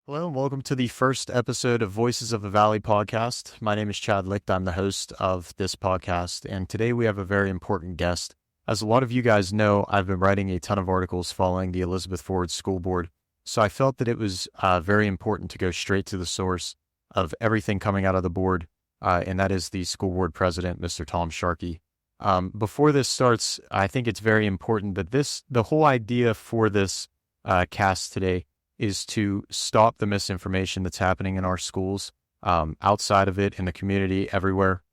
Hello and welcome to the first episode of Voices of the Valley podcast. My name is Chad Licht. I'm the host of this podcast, and today we have a very important guest. As a lot of you guys know, I've been writing a ton of articles following the Elizabeth Forward School Board, so I felt that it was very important to go straight to the source of everything coming out of the board, and that is the school board president, Mr. Tom Sharkey. Before this starts, I think it's very important that the whole idea for this cast today is to stop the misinformation that's happening in our schools, outside of it, in the community, everywhere.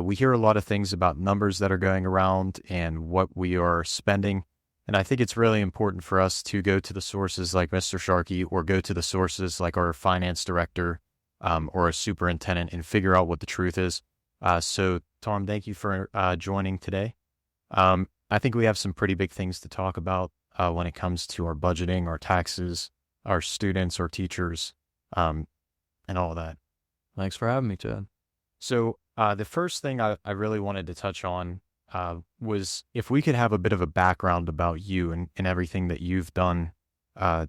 We hear a lot of things about numbers that are going around and what we are spending. And I think it's really important for us to go to the sources like Mr. Sharkey or go to the sources like our finance director or a superintendent and figure out what the truth is. So, Tom, thank you for joining today. I think we have some pretty big things to talk about when it comes to our budgeting, our taxes, our students, our teachers, and all that. Thanks for having me, Chad. So the first thing I really wanted to touch on was if we could have a bit of a background about you and everything that you've done. How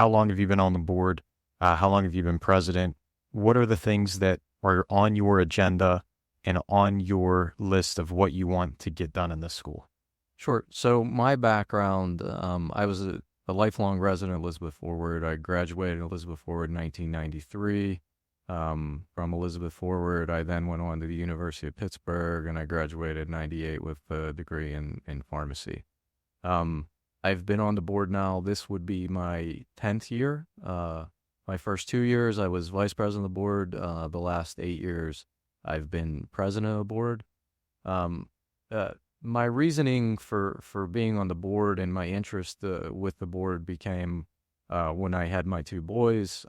long have you been on the board? How long have you been president? What are the things that are on your agenda and on your list of what you want to get done in this school? Sure. So my background, I was a lifelong resident of Elizabeth Forward. I graduated Elizabeth Forward in 1993. From Elizabeth Forward, I then went on to the University of Pittsburgh, and I graduated in 98 with a degree in pharmacy. I've been on the board now. This would be my 10th year. My first 2 years, I was vice president of the board. The last 8 years, I've been president of the board. My reasoning for being on the board and my interest with the board became when I had my two boys.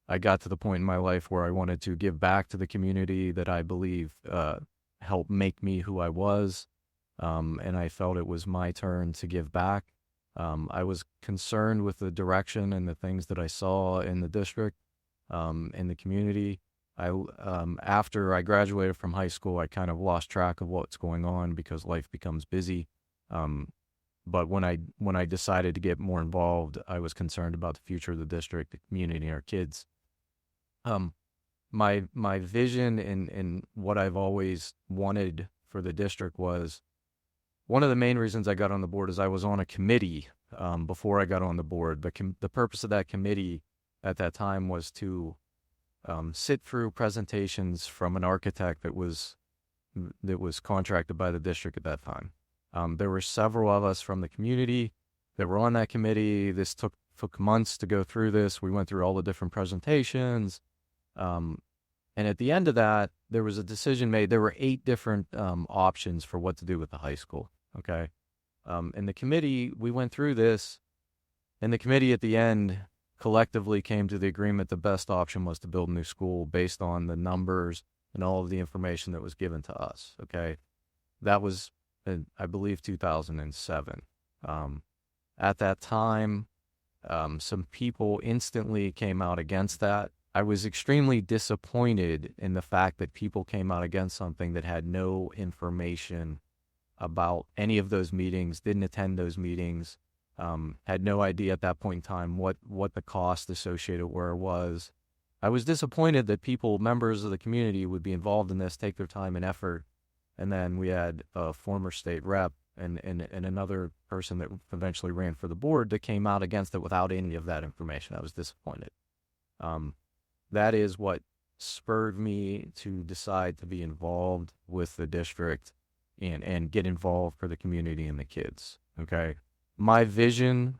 I got to the point in my life where I wanted to give back to the community that I believe helped make me who I was, and I felt it was my turn to give back. I was concerned with the direction and the things that I saw in the district, in the community. After I graduated from high school, I kind of lost track of what's going on because life becomes busy. But when I decided to get more involved, I was concerned about the future of the district, the community, and our kids. My vision and what I've always wanted for the district was one of the main reasons I got on the board is I was on a committee before I got on the board. The purpose of that committee at that time was to sit through presentations from an architect that was contracted by the district at that time. There were several of us from the community that were on that committee. This took months to go through this. We went through all the different presentations. And at the end of that, there was a decision made. There were 8 different options for what to do with the high school. Okay. And the committee, we went through this, and the committee at the end collectively came to the agreement the best option was to build a new school based on the numbers and all of the information that was given to us. Okay. That was, I believe, 2007. At that time, some people instantly came out against that. I was extremely disappointed in the fact that people came out against something that had no information about any of those meetings, didn't attend those meetings, had no idea at that point in time what the cost associated where was. I was disappointed that members of the community would be involved in this, take their time and effort. And then we had a former state rep and another person that eventually ran for the board that came out against it without any of that information. I was disappointed. That is what spurred me to decide to be involved with the district and get involved for the community and the kids. Okay. My vision,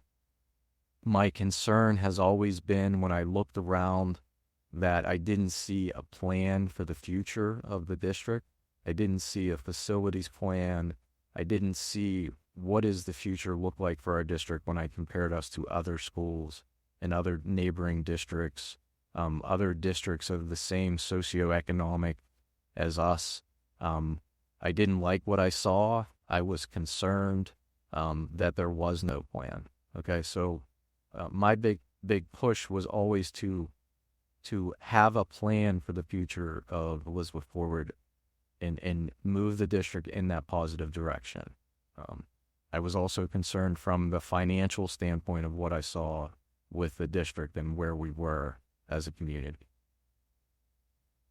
my concern has always been when I looked around that I didn't see a plan for the future of the district. I didn't see a facilities plan. I didn't see what does the future look like for our district when I compared us to other schools and other neighboring districts, other districts of the same socioeconomic as us. I didn't like what I saw. I was concerned that there was no plan. Okay, so my big push was always to have a plan for the future of Elizabeth Forward and move the district in that positive direction. I was also concerned from the financial standpoint of what I saw with the district and where we were as a community.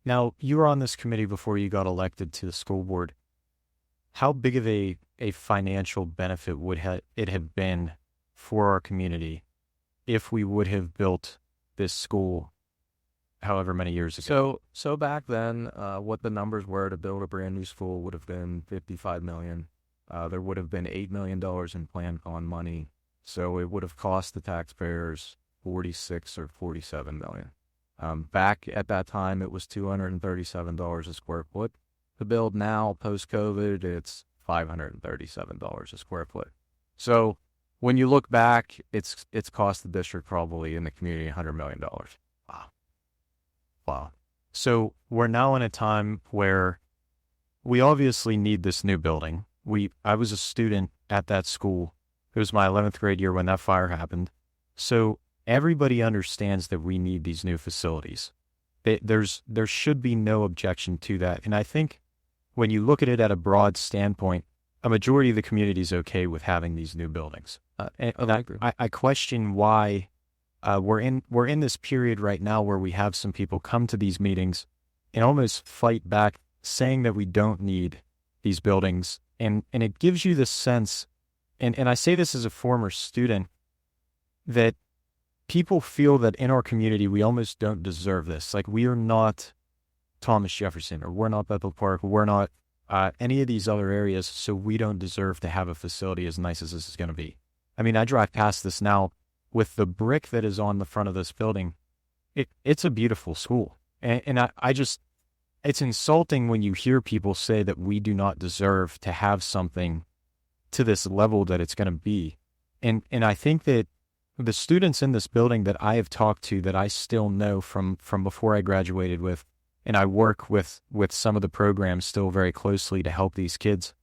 Now, you were on this committee before you got elected to the school board. How big of a financial benefit would it have been for our community if we would have built this school however many years ago? So back then, what the numbers were to build a brand new school would have been $55 million. There would have been $8 million in plan con money. So it would have cost the taxpayers $46 or $47 million. Back at that time, it was $237 a square foot to build. Now, post-COVID, it's $537 a square foot. So when you look back, it's cost the district probably in the community $100 million. Wow. So we're now in a time where we obviously need this new building. I was a student at that school. It was my 11th grade year when that fire happened. So everybody understands that we need these new facilities. There should be no objection to that. And I think when you look at it at a broad standpoint, a majority of the community is okay with having these new buildings. I question why we're in this period right now where we have some people come to these meetings and almost fight back, saying that we don't need these buildings. And it gives you the sense, and I say this as a former student, that people feel that in our community, we almost don't deserve this. Like, we are not Thomas Jefferson, or we're not Bethel Park, or we're not any of these other areas, so we don't deserve to have a facility as nice as this is going to be. I mean, I drive past this now with the brick that is on the front of this building. It's a beautiful school. And I just, it's insulting when you hear people say that we do not deserve to have something to this level that it's going to be. And I think that the students in this building that I have talked to, that I still know from before I graduated with, and I work with some of the programs still very closely to help these kids,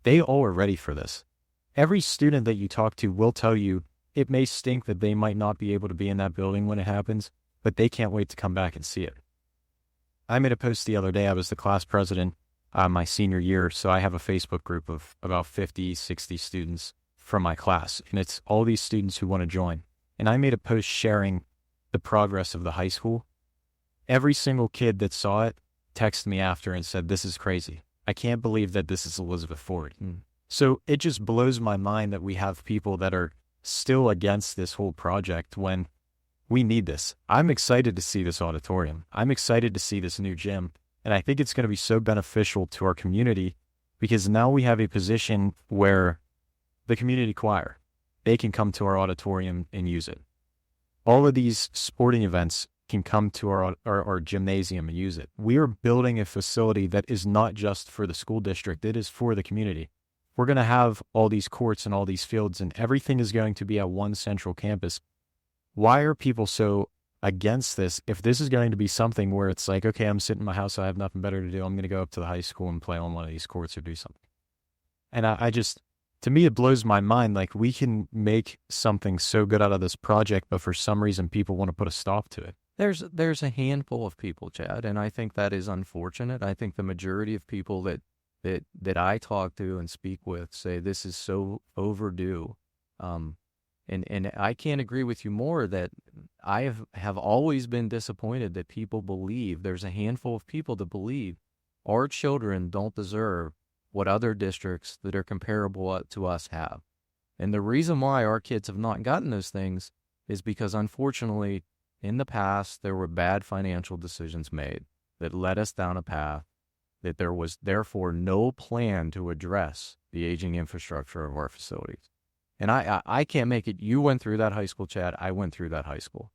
they all are ready for this. Every student that you talk to will tell you it may stink that they might not be able to be in that building when it happens, but they can't wait to come back and see it. I made a post the other day. I was the class president my senior year, so I have a Facebook group of about 50, 60 students from my class, and it's all these students who want to join. And I made a post sharing the progress of the high school. Every single kid that saw it texted me after and said, "This is crazy. I can't believe that this is Elizabeth Ford." So it just blows my mind that we have people that are still against this whole project when we need this. I'm excited to see this auditorium. I'm excited to see this new gym. And I think it's going to be so beneficial to our community, because now we have a position where the community choir, they can come to our auditorium and use it. All of these sporting events can come to our gymnasium and use it. We are building a facility that is not just for the school district. It is for the community. We're going to have all these courts and all these fields, and everything is going to be at one central campus. Why are people so against this if this is going to be something where it's like, okay, I'm sitting in my house, I have nothing better to do, I'm going to go up to the high school and play on one of these courts or do something? And I just, to me, it blows my mind. Like, we can make something so good out of this project, but for some reason people want to put a stop to it. There's a handful of people, Chad, and I think that is unfortunate. I think the majority of people that I talk to and speak with say this is so overdue. And I can't agree with you more that I have always been disappointed that people believe, there's a handful of people that believe our children don't deserve what other districts that are comparable to us have. And the reason why our kids have not gotten those things is because, unfortunately, in the past, there were bad financial decisions made that led us down a path that there was therefore no plan to address the aging infrastructure of our facilities. And I can't make it. You went through that high school, Chad. I went through that high school.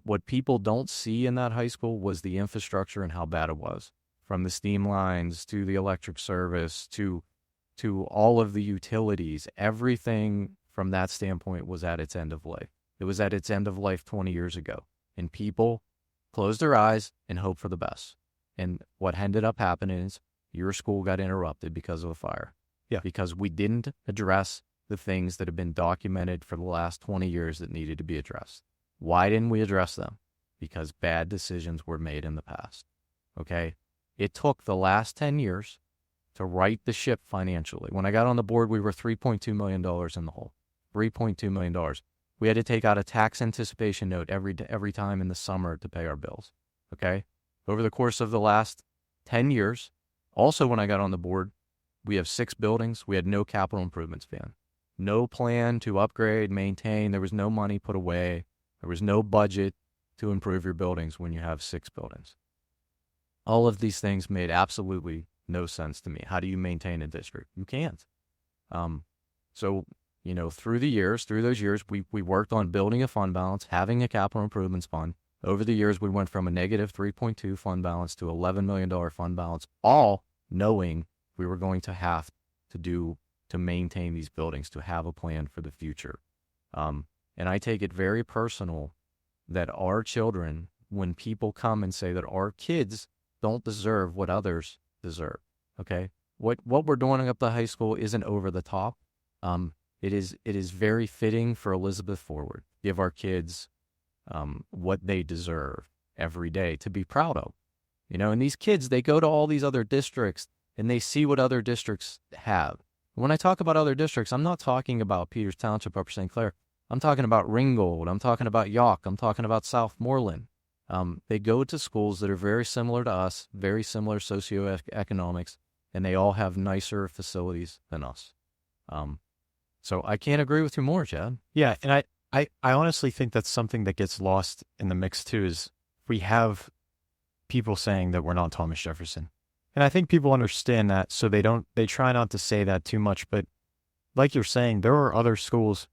What people don't see in that high school was the infrastructure and how bad it was, from the steam lines to the electric service to all of the utilities. Everything from that standpoint was at its end of life. It was at its end of life 20 years ago. And people closed their eyes and hoped for the best. And what ended up happening is your school got interrupted because of a fire. Yeah. Because we didn't address the things that have been documented for the last 20 years that needed to be addressed. Why didn't we address them? Because bad decisions were made in the past. Okay? It took the last 10 years to right the ship financially. When I got on the board, we were $3.2 million in the hole. $3.2 million. We had to take out a tax anticipation note every time in the summer to pay our bills. Okay? Over the course of the last 10 years, also when I got on the board, we have 6 buildings. We had no capital improvements plan. No plan to upgrade, maintain. There was no money put away. There was no budget to improve your buildings when you have 6 buildings. All of these things made absolutely no sense to me. How do you maintain a district? You can't. So, through those years, we worked on building a fund balance, having a capital improvements fund. Over the years, we went from a negative 3.2 fund balance to $11 million fund balance, all knowing we were going to have to maintain these buildings, to have a plan for the future. And I take it very personal that our children, when people come and say that our kids don't deserve what others deserve, okay? What we're doing up the high school isn't over the top. It is very fitting for Elizabeth Forward. Give our kids what they deserve every day to be proud of. And these kids, they go to all these other districts and they see what other districts have. When I talk about other districts, I'm not talking about Peters Township, Upper St. Clair. I'm talking about Ringgold. I'm talking about York. I'm talking about Southmoreland. They go to schools that are very similar to us, very similar socioeconomics, and they all have nicer facilities than us. So I can't agree with you more, Chad. Yeah, and I honestly think that's something that gets lost in the mix too, is we have people saying that we're not Thomas Jefferson. And I think people understand that, so they try not to say that too much. But like you're saying, there are other schools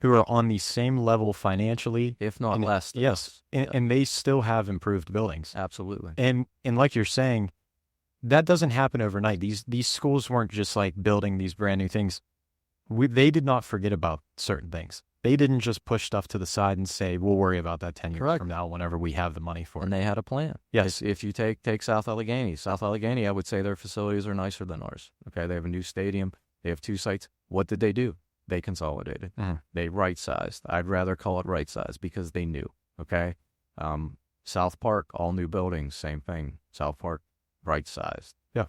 who are on the same level financially, if not less. Yes, and they still have improved buildings. Absolutely. And like you're saying, that doesn't happen overnight. These schools weren't just like building these brand new things. They did not forget about certain things. They didn't just push stuff to the side and say, we'll worry about that 10 years from now whenever we have the money for it. And they had a plan. Yes. If you take South Allegheny, I would say their facilities are nicer than ours. Okay, they have a new stadium. They have 2 sites. What did they do? They consolidated. Mm-hmm. They right-sized. I'd rather call it right-sized because they knew. Okay? South Park, all new buildings, same thing. South Park, right-sized. Yeah.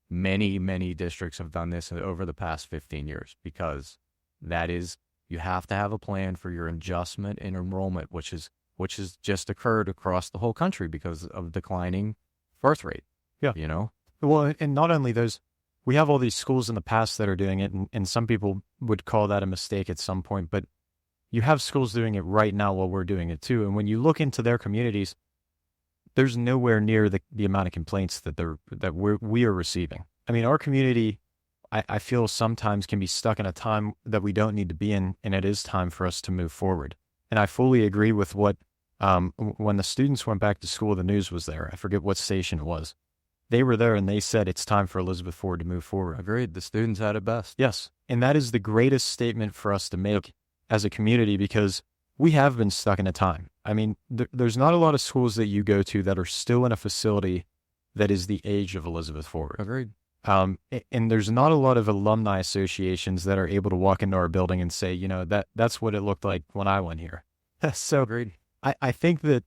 Many, many districts have done this over the past 15 years because you have to have a plan for your adjustment and enrollment, which has just occurred across the whole country because of declining birth rate. Yeah. Well, and not only those, we have all these schools in the past that are doing it, and some people would call that a mistake at some point, but you have schools doing it right now while we're doing it too. And when you look into their communities, there's nowhere near the amount of complaints that we are receiving. I mean, our community, I feel sometimes can be stuck in a time that we don't need to be in, and it is time for us to move forward. And I fully agree with what, when the students went back to school, the news was there. I forget what station it was. They were there and they said it's time for Elizabeth Forward to move forward. Agreed. The students had it best. Yes. And that is the greatest statement for us to make as a community because we have been stuck in a time. I mean, there's not a lot of schools that you go to that are still in a facility that is the age of Elizabeth Forward. Agreed. And there's not a lot of alumni associations that are able to walk into our building and say, that's what it looked like when I went here. So agreed. I think that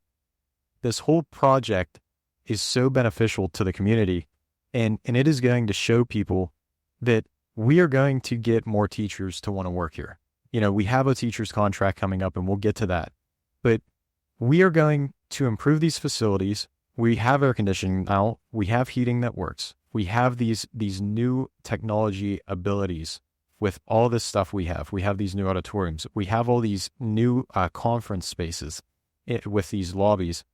this whole project is so beneficial to the community, and it is going to show people that we are going to get more teachers to want to work here. We have a teacher's contract coming up, and we'll get to that. But we are going to improve these facilities. We have air conditioning now. We have heating that works. We have these new technology abilities with all this stuff we have. We have these new auditoriums. We have all these new conference spaces with these lobbies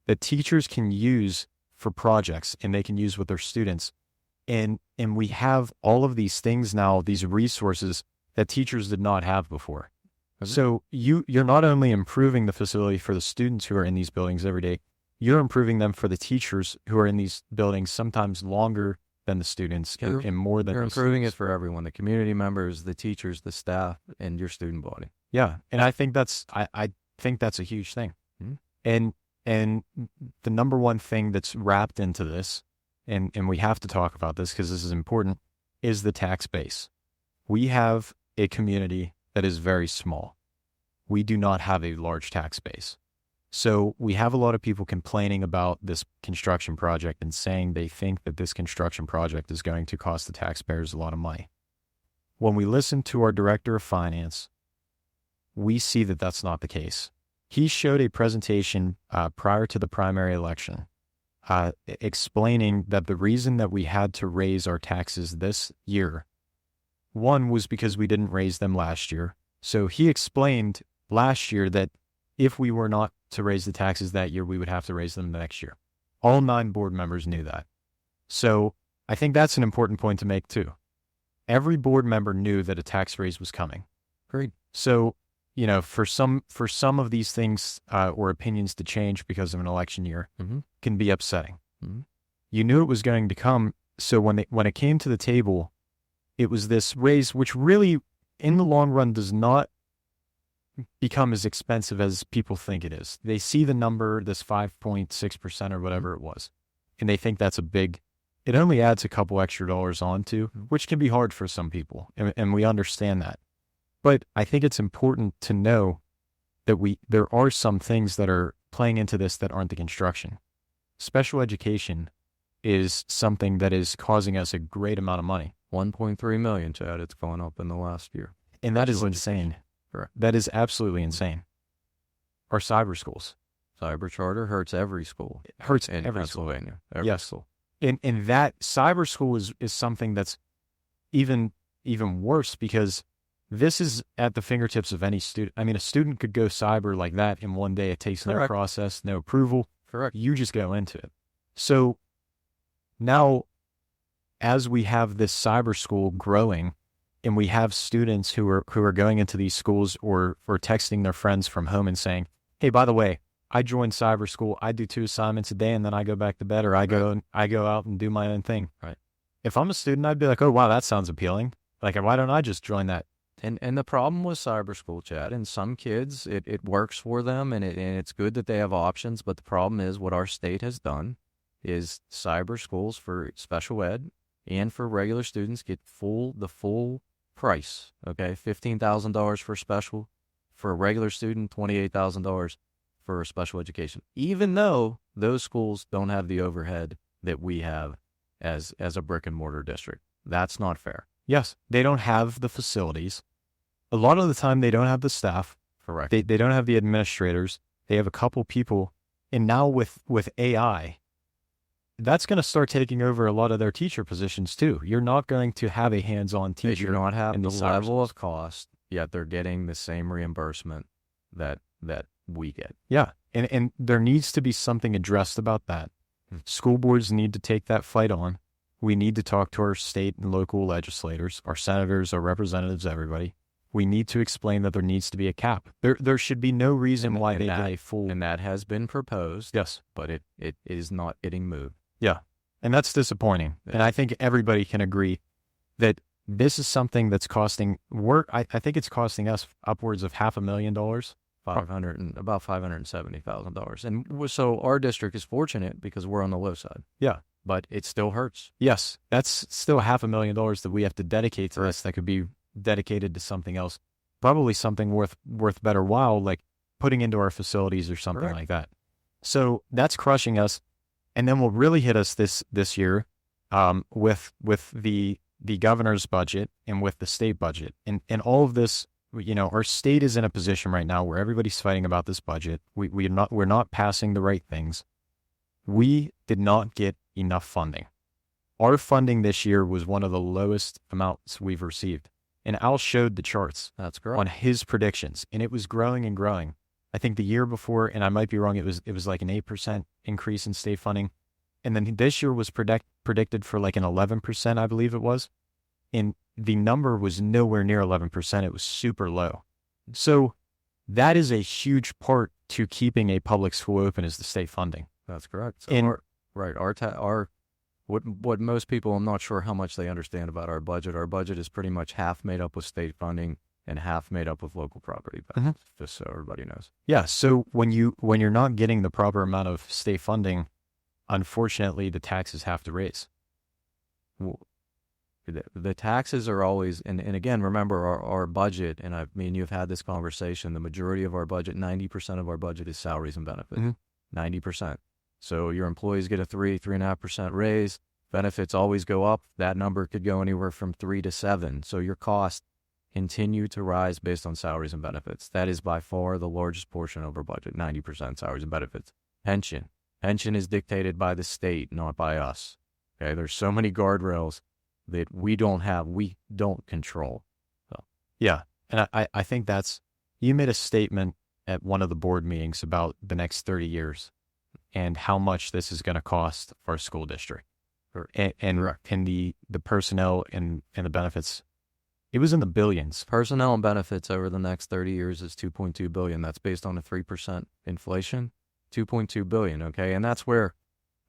that teachers can use for projects and they can use with their students. And we have all of these things now, these resources that teachers did not have before. Mm-hmm. So you're not only improving the facility for the students who are in these buildings every day, you're improving them for the teachers who are in these buildings sometimes longer than the students and more than you're improving it for everyone, the community members, the teachers, the staff, and your student body. Yeah. And I think that's a huge thing. Mm-hmm. And the number one thing that's wrapped into this, and we have to talk about this because this is important, is the tax base. We have a community that is very small. We do not have a large tax base. So we have a lot of people complaining about this construction project and saying they think that this construction project is going to cost the taxpayers a lot of money. When we listen to our director of finance, we see that that's not the case. He showed a presentation prior to the primary election explaining that the reason that we had to raise our taxes this year, one was because we didn't raise them last year. So he explained last year that if we were not to raise the taxes that year, we would have to raise them the next year. All 9 board members knew that. So I think that's an important point to make too. Every board member knew that a tax raise was coming. Great. So, you know, for some of these things or opinions to change because of an election year can be upsetting. You knew it was going to come. So when it came to the table, it was this raise, which really in the long run does not become as expensive as people think it is. They see the number, this 5.6% or whatever it was, and they think that's a big, it only adds a couple extra dollars onto, which can be hard for some people. And we understand that. But I think it's important to know that there are some things that are playing into this that aren't the construction. Special education is something that is causing us a great amount of money. 1.3 million, Chad. It's gone up in the last year. And that is insane. Correct. That is absolutely insane. Our cyber schools. Cyber charter hurts every school. It hurts in every Pennsylvania. school. Every Yes. school. And that cyber school is something that's even worse because this is at the fingertips of any student. I mean, a student could go cyber like that in one day. It takes no process, no approval. Correct. You just go into it. So now, as we have this cyber school growing, and we have students who are going into these schools or texting their friends from home and saying, "Hey, by the way, I joined cyber school. I do 2 assignments a day, and then I go back to bed, or I go out and do my own thing." Right. If I'm a student, I'd be like, "Oh, wow, that sounds appealing. Like, why don't I just join that?" And the problem with cyber school, Chad, and some kids, it works for them, and it's good that they have options. But the problem is what our state has done is cyber schools for special ed and for regular students get the full price. Okay, $15,000 for special, for a regular student, $28,000 for special education. Even though those schools don't have the overhead that we have as a brick and mortar district, that's not fair. Yes, they don't have the facilities. A lot of the time, they don't have the staff. Correct. They don't have the administrators. They have a couple people. And now with AI, that's going to start taking over a lot of their teacher positions too. You're not going to have a hands-on teacher. They do not have in the these level of cost, yet they're getting the same reimbursement that we get. Yeah, and there needs to be something addressed about that. School boards need to take that fight on. We need to talk to our state and local legislators, our senators, our representatives, everybody. We need to explain that there needs to be a cap. There should be no reason why they get a full... And that has been proposed. Yes. But it is not getting moved. Yeah. And that's disappointing. Yeah. And I think everybody can agree that this is something that's costing work. I think it's costing us upwards of $500,000. About $570,000. And so our district is fortunate because we're on the low side. Yeah. But it still hurts. Yes. That's still $500,000 that we have to dedicate to this that could be dedicated to something else. Probably something worth better while, like putting into our facilities or something like that. So that's crushing us. And then will really hit us this year with the governor's budget and with the state budget. And all of this, you know, our state is in a position right now where everybody's fighting about this budget. We're not passing the right things. We did not get enough funding. Our funding this year was one of the lowest amounts we've received. And Al showed the charts. That's correct. On his predictions, and it was growing and growing. I think the year before, and I might be wrong, it was like an 8% increase in state funding. And then this year was predicted for like an 11%, I believe it was. And the number was nowhere near 11%. It was super low. So that is a huge part to keeping a public school open is the state funding. That's correct. So what most people, I'm not sure how much they understand about our budget. Our budget is pretty much half made up with state funding and half made up with local property, just so everybody knows. Yeah. So when you're not getting the proper amount of state funding, unfortunately, the taxes have to raise. Well, the taxes are always, and again, remember our budget, and you've had this conversation, the majority of our budget, 90% of our budget is salaries and benefits, 90%. So your employees get a 3.5% raise. Benefits always go up. That number could go anywhere from 3 to 7. So your cost continue to rise based on salaries and benefits. That is by far the largest portion of our budget, 90% salaries and benefits. Pension. Pension is dictated by the state, not by us. Okay, there's so many guardrails that we don't control. So. Yeah, and I think you made a statement at one of the board meetings about the next 30 years and how much this is going to cost our school district. And the personnel and the benefits, it was in the billions. Personnel and benefits over the next 30 years is $2.2 billion. That's based on a 3% inflation, $2.2 billion, okay? And that's where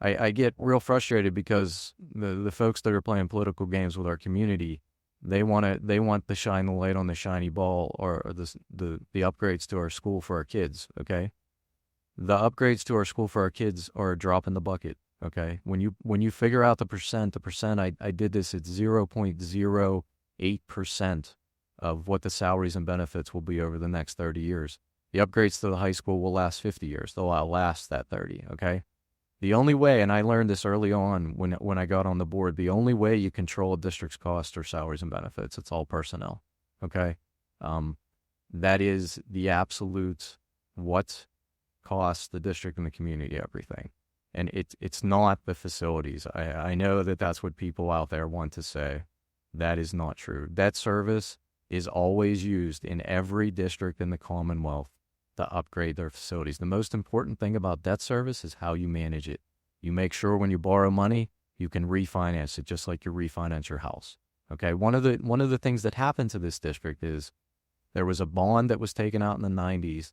I get real frustrated because the folks that are playing political games with our community, they want to shine the light on the shiny ball or the upgrades to our school for our kids, okay? The upgrades to our school for our kids are a drop in the bucket, okay? When you figure out the percent, I did this at 0.08% of what the salaries and benefits will be over the next 30 years. The upgrades to the high school will last 50 years. They'll outlast that 30, okay? The only way, and I learned this early on when I got on the board, the only way you control a district's costs are salaries and benefits. It's all personnel, okay? That is the absolute what costs the district and the community everything. And it's not the facilities. I know that that's what people out there want to say. That is not true. Debt service is always used in every district in the Commonwealth to upgrade their facilities. The most important thing about debt service is how you manage it. You make sure when you borrow money, you can refinance it just like you refinance your house. Okay, one of the things that happened to this district is there was a bond that was taken out in the 90s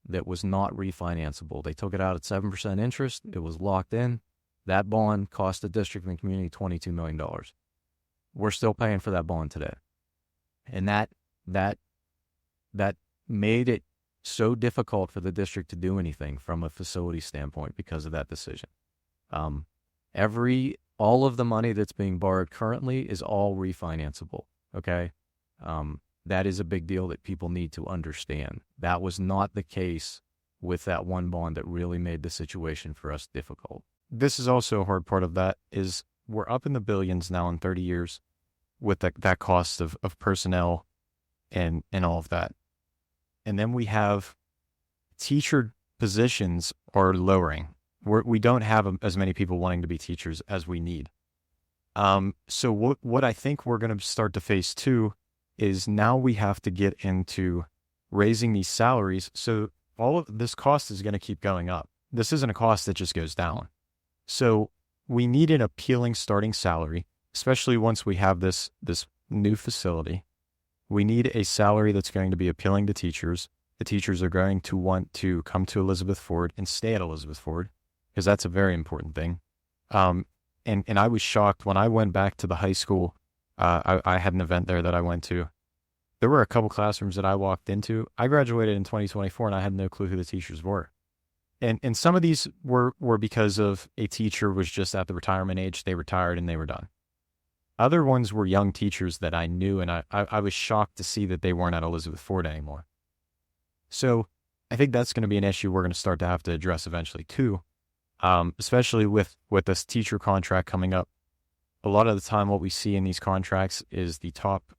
that was not refinanceable. They took it out at 7% interest. It was locked in. That bond cost the district and the community $22 million. We're still paying for that bond today. And that made it so difficult for the district to do anything from a facility standpoint because of that decision. All of the money that's being borrowed currently is all refinanceable. Okay. That is a big deal that people need to understand. That was not the case with that one bond that really made the situation for us difficult. This is also a hard part of that is we're up in the billions now in 30 years with that cost of personnel and all of that. And then we have teacher positions are lowering. We don't have as many people wanting to be teachers as we need. So what I think we're going to start to face too is now we have to get into raising these salaries. So all of this cost is going to keep going up. This isn't a cost that just goes down. So we need an appealing starting salary, especially once we have this new facility. We need a salary that's going to be appealing to teachers. The teachers are going to want to come to Elizabeth Ford and stay at Elizabeth Ford because that's a very important thing. And I was shocked when I went back to the high school. I had an event there that I went to. There were a couple classrooms that I walked into. I graduated in 2024 and I had no clue who the teachers were. And some of these were because of a teacher was just at the retirement age. They retired and they were done. Other ones were young teachers that I knew, and I was shocked to see that they weren't at Elizabeth Ford anymore. So I think that's going to be an issue we're going to start to have to address eventually too, especially with this teacher contract coming up. A lot of the time what we see in these contracts is the top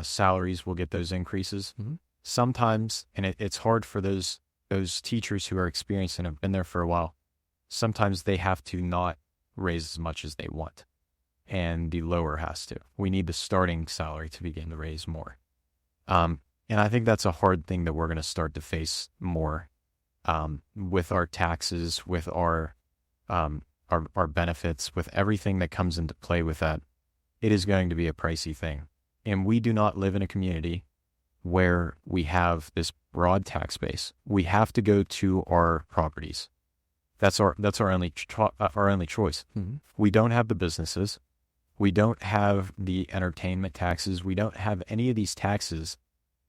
salaries will get those increases. Mm-hmm. Sometimes, and it's hard for those teachers who are experienced and have been there for a while, sometimes they have to not raise as much as they want. And the lower has to. We need the starting salary to begin to raise more. And I think that's a hard thing that we're going to start to face more with our taxes, with our benefits, with everything that comes into play with that. It is going to be a pricey thing. And we do not live in a community where we have this broad tax base. We have to go to our properties. That's our only choice. Mm-hmm. We don't have the businesses. We don't have the entertainment taxes. We don't have any of these taxes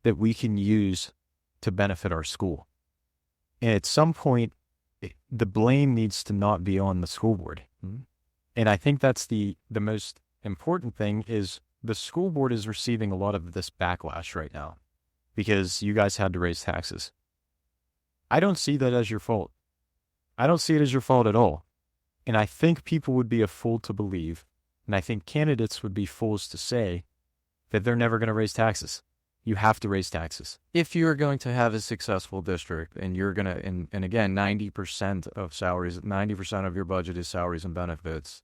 that we can use to benefit our school. And at some point, the blame needs to not be on the school board. Mm-hmm. And I think that's the most important thing is the school board is receiving a lot of this backlash right now because you guys had to raise taxes. I don't see that as your fault. I don't see it as your fault at all. And I think people would be a fool to believe, and I think candidates would be fools to say that they're never going to raise taxes. you have to raise taxes. If you're going to have a successful district and you're going to, and again, 90% of salaries, 90% of your budget is salaries and benefits,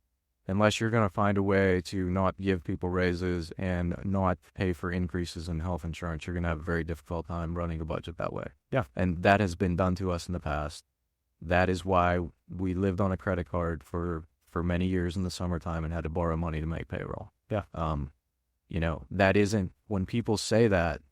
unless you're going to find a way to not give people raises and not pay for increases in health insurance, you're going to have a very difficult time running a budget that way. Yeah. And that has been done to us in the past. That is why we lived on a credit card for many years in the summertime and had to borrow money to make payroll. Yeah. That isn't, when people say that,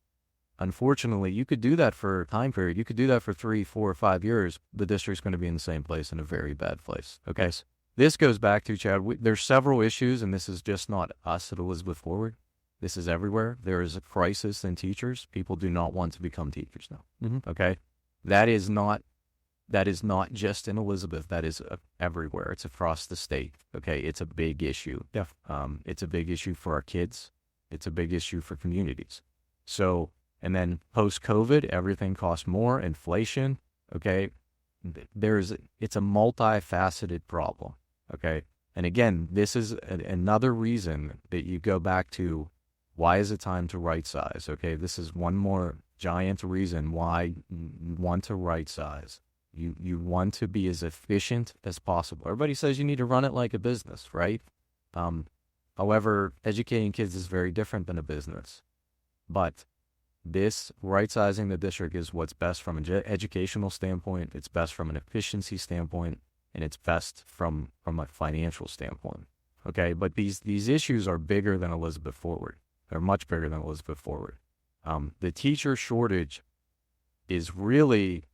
unfortunately, you could do that for a time period. You could do that for 3, 4, 5 years. The district's going to be in the same place, in a very bad place. Okay. Yes. This goes back to, Chad, there's several issues, and this is just not us at Elizabeth Forward. This is everywhere. There is a crisis in teachers. People do not want to become teachers now. Mm-hmm. Okay. That is not just in Elizabeth. That is everywhere. It's across the state. Okay. It's a big issue. Yeah. It's a big issue for our kids. It's a big issue for communities. So, and then post-COVID, everything costs more, inflation. Okay. It's a multifaceted problem. Okay. And again, this is another reason that you go back to, why is it time to right size? Okay. This is one more giant reason why you want to right size. You want to be as efficient as possible. Everybody says you need to run it like a business, right? However, educating kids is very different than a business. But this right-sizing the district is what's best from an educational standpoint, it's best from an efficiency standpoint, and it's best from a financial standpoint. Okay, but these issues are bigger than Elizabeth Forward. They're much bigger than Elizabeth Forward. The teacher shortage is really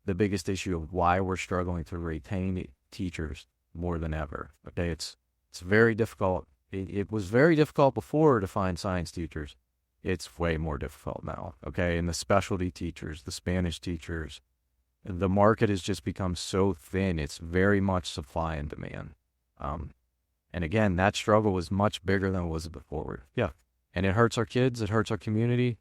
the biggest issue of why we're struggling to retain teachers more than ever. Okay, it's very difficult. It was very difficult before to find science teachers. It's way more difficult now. Okay, and the specialty teachers, the Spanish teachers, the market has just become so thin. It's very much supply and demand. And again, that struggle was much bigger than it was before. Yeah. And it hurts our kids. It hurts our community.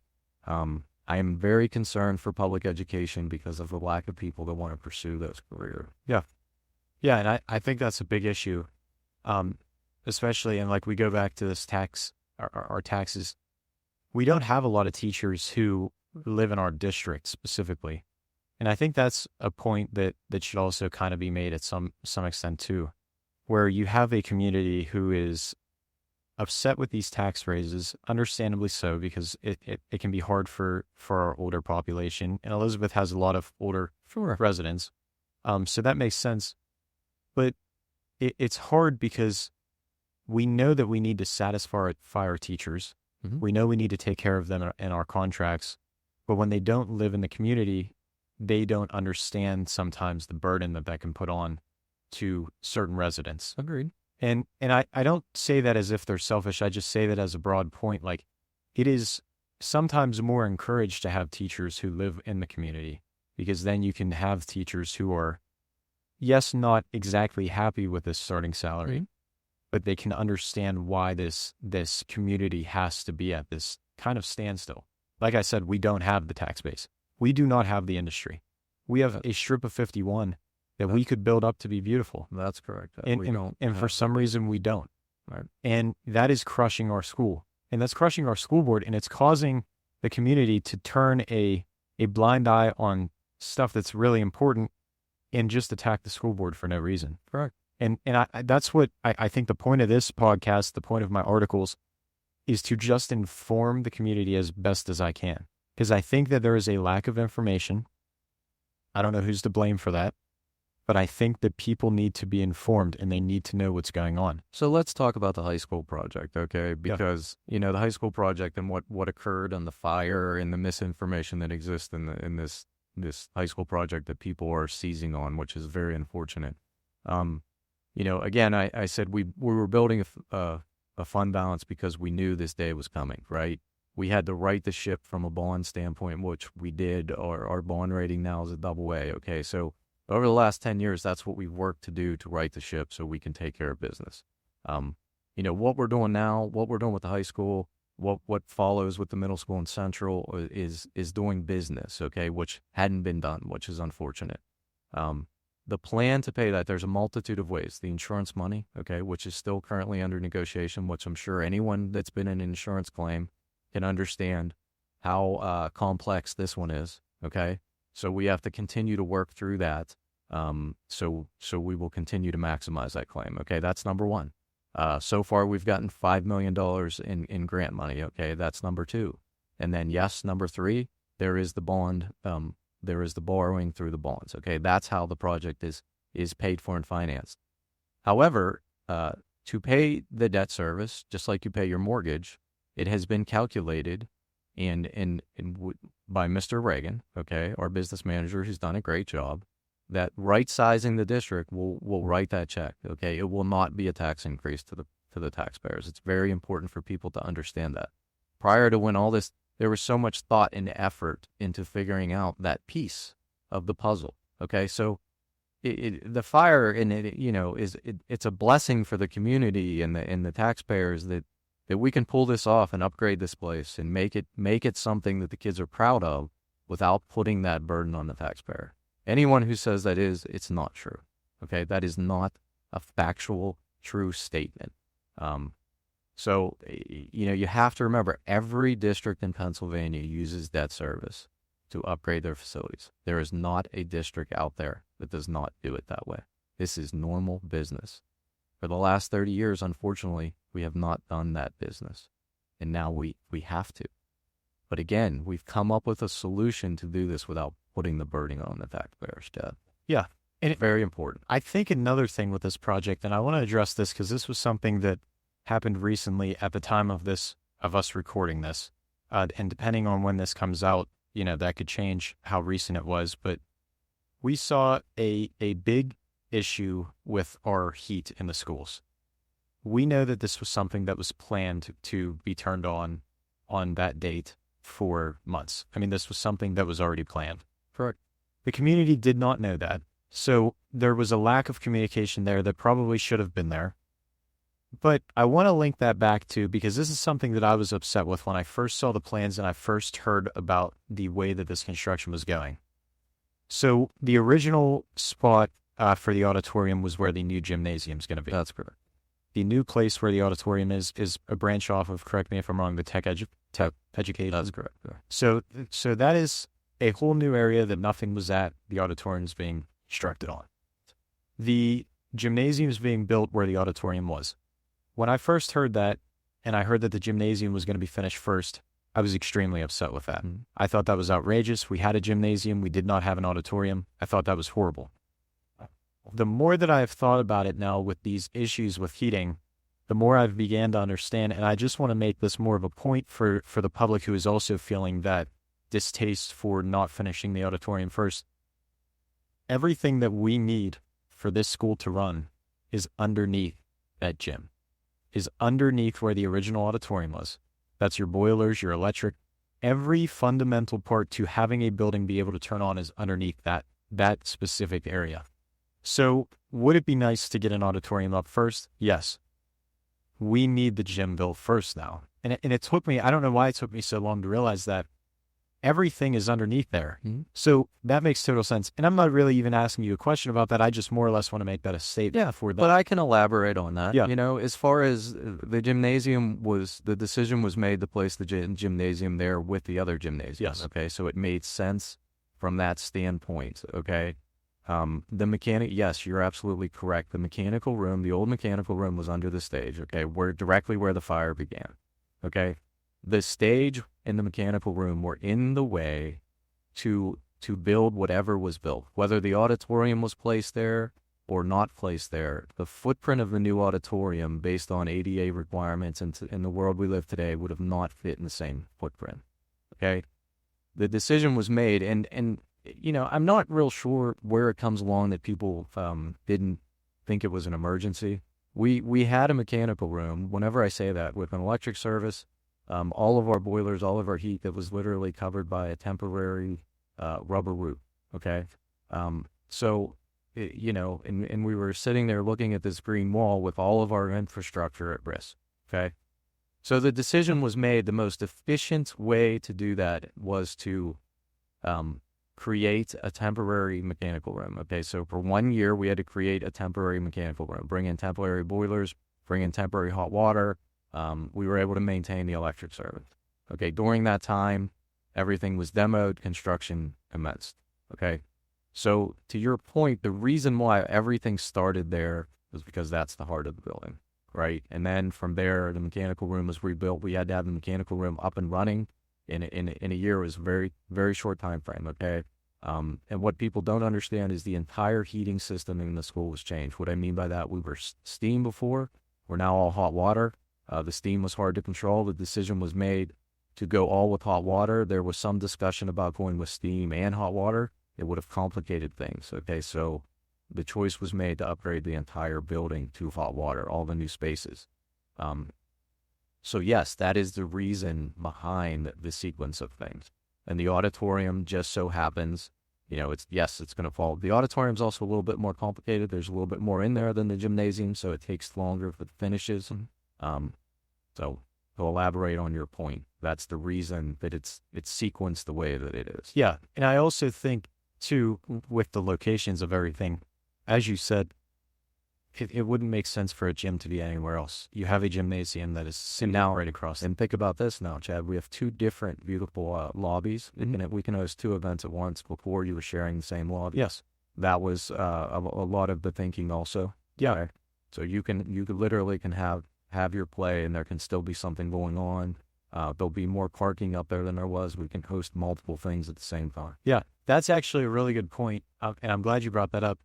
I am very concerned for public education because of the lack of people that want to pursue those careers. Yeah. Yeah, and I think that's a big issue, especially, and like we go back to this our taxes. We don't have a lot of teachers who live in our district specifically. And I think that's a point that should also kind of be made at some extent too, where you have a community who is upset with these tax raises, understandably so, because it can be hard for our older population. And Elizabeth has a lot of older residents. So that makes sense. But it's hard because we know that we need to satisfy our teachers. Mm-hmm. We know we need to take care of them in our contracts. But when they don't live in the community, they don't understand sometimes the burden that can put on to certain residents. Agreed. And I don't say that as if they're selfish. I just say that as a broad point. Like, it is sometimes more encouraged to have teachers who live in the community, because then you can have teachers who are, yes, not exactly happy with this starting salary, Mm-hmm. but they can understand why this community has to be at this kind of standstill. Like I said, we don't have the tax base. We do not have the industry. We have a strip of 51 that we could build up to be beautiful. That's correct. And for some reason we don't. Right. And that is crushing our school. And that's crushing our school board. And it's causing the community to turn a blind eye on stuff that's really important and just attack the school board for no reason. Correct. And that's what I think the point of this podcast, the point of my articles, is to just inform the community as best as I can. Because I think that there is a lack of information. I don't know who's to blame for that, but I think that people need to be informed and they need to know what's going on. So let's talk about the high school project, okay? Because, the high school project and what occurred on the fire and the misinformation that exists in this high school project that people are seizing on, which is very unfortunate. Again, I said we were building a fund balance because we knew this day was coming, right? We had to right the ship from a bond standpoint, which we did. Our bond rating now is a AA, okay? So over the last 10 years, that's what we've worked to do to right the ship so we can take care of business. What we're doing now, what we're doing with the high school, what follows with the middle school and central is doing business, okay, which hadn't been done, which is unfortunate. The plan to pay that, there's a multitude of ways. The insurance money, okay, which is still currently under negotiation, which I'm sure anyone that's been in an insurance claim can understand. how complex this one is. Okay, so we have to continue to work through that. So we will continue to maximize that claim. Okay, that's number one. So far we've gotten $5 million in grant money. Okay, that's number two. And then yes, number three, there is the bond. There is the borrowing through the bonds. Okay, that's how the project is paid for and financed. However, to pay the debt service, just like you pay your mortgage, it has been calculated by Mr. Reagan, okay, our business manager, who's done a great job, that right-sizing the district will write that check, okay? It will not be a tax increase to the taxpayers. It's very important for people to understand that. Prior to when all this, there was so much thought and effort into figuring out that piece of the puzzle, okay? So the fire in it, it's a blessing for the community and the taxpayers that we can pull this off and upgrade this place and make it something that the kids are proud of without putting that burden on the taxpayer. Anyone who says that it's not true. Okay, that is not a factual, true statement. So you have to remember every district in Pennsylvania uses debt service to upgrade their facilities. There is not a district out there that does not do it that way. This is normal business. For the last 30 years, unfortunately, we have not done that business. And now we have to. But again, we've come up with a solution to do this without putting the burden on the taxpayers' debt. Yeah. And it's very important. I think another thing with this project, and I want to address this because this was something that happened recently at the time of us recording this. And depending on when this comes out, that could change how recent it was. But we saw a big issue with our heat in the schools. We know that this was something that was planned to be turned on that date for months. I mean, this was something that was already planned. Correct. The community did not know that. So there was a lack of communication there that probably should have been there. But I want to link that back to, because this is something that I was upset with when I first saw the plans and I first heard about the way that this construction was going. So the original spot for the auditorium was where the new gymnasium is going to be. That's correct. The new place where the auditorium is a branch off of, correct me if I'm wrong, the tech education. That's correct. So that is a whole new area that nothing was at. The auditorium is being constructed on. The gymnasium is being built where the auditorium was. When I first heard that, and I heard that the gymnasium was going to be finished first, I was extremely upset with that. Mm-hmm. I thought that was outrageous. We had a gymnasium. We did not have an auditorium. I thought that was horrible. The more that I've thought about it now with these issues with heating, the more I've began to understand, and I just want to make this more of a point for the public who is also feeling that distaste for not finishing the auditorium first. Everything that we need for this school to run is underneath that gym, is underneath where the original auditorium was. That's your boilers, your electric. Every fundamental part to having a building be able to turn on is underneath that specific area. So would it be nice to get an auditorium up first? Yes. We need the gym built first now. And it took me, I don't know why it took me so long to realize that everything is underneath there. Mm-hmm. So that makes total sense. And I'm not really even asking you a question about that. I just more or less want to make that a statement for that. But I can elaborate on that. Yeah. As far as the gymnasium the decision was made to place the gymnasium there with the other gymnasium. Yes. Okay. So it made sense from that standpoint. Okay. The mechanic, yes, you're absolutely correct. The mechanical room, the old mechanical room was under the stage. Okay. Directly where the fire began. Okay. The stage and the mechanical room were in the way to build whatever was built, whether the auditorium was placed there or not placed there. The footprint of the new auditorium, based on ADA requirements and in the world we live today, would have not fit in the same footprint. Okay, the decision was made, and I'm not real sure where it comes along that people didn't think it was an emergency. We had a mechanical room. Whenever I say that, with an electric service. All of our boilers, all of our heat, that was literally covered by a temporary rubber roof. Okay. And we were sitting there looking at this green wall with all of our infrastructure at risk. Okay. So the decision was made. The most efficient way to do that was to create a temporary mechanical room. Okay. So for 1 year, we had to create a temporary mechanical room, bring in temporary boilers, bring in temporary hot water. We were able to maintain the electric service. Okay, during that time, Everything was demoed, construction commenced. Okay. So to your point, the reason why everything started there was because that's the heart of the building, right? And then from there, the mechanical room was rebuilt. We had to have the mechanical room up and running in a year. It was a very, very short time frame, okay? And what people don't understand is the entire heating system in the school was changed. What I mean by that, we were steam before. We're now all hot water. The steam was hard to control. The decision was made to go all with hot water. There was some discussion about going with steam and hot water. It would have complicated things. Okay, so the choice was made to upgrade the entire building to hot water, all the new spaces. So yes, that is the reason behind the sequence of things. And the auditorium just so happens, it's going to fall. The auditorium's also a little bit more complicated. There's a little bit more in there than the gymnasium, so it takes longer for the finishes. So to elaborate on your point, that's the reason that it's sequenced the way that it is. Yeah, and I also think too, with the locations of everything, as you said, it wouldn't make sense for a gym to be anywhere else. You have a gymnasium that is now right across. And think about this now, Chad. We have two different beautiful lobbies, and we can host two events at once. Before, you were sharing the same lobby. Yes, that was a lot of the thinking also. Yeah. Okay. So you could literally have your play, and there can still be something going on. There'll be more parking up there than there was. We can host multiple things at the same time. Yeah, that's actually a really good point, and I'm glad you brought that up.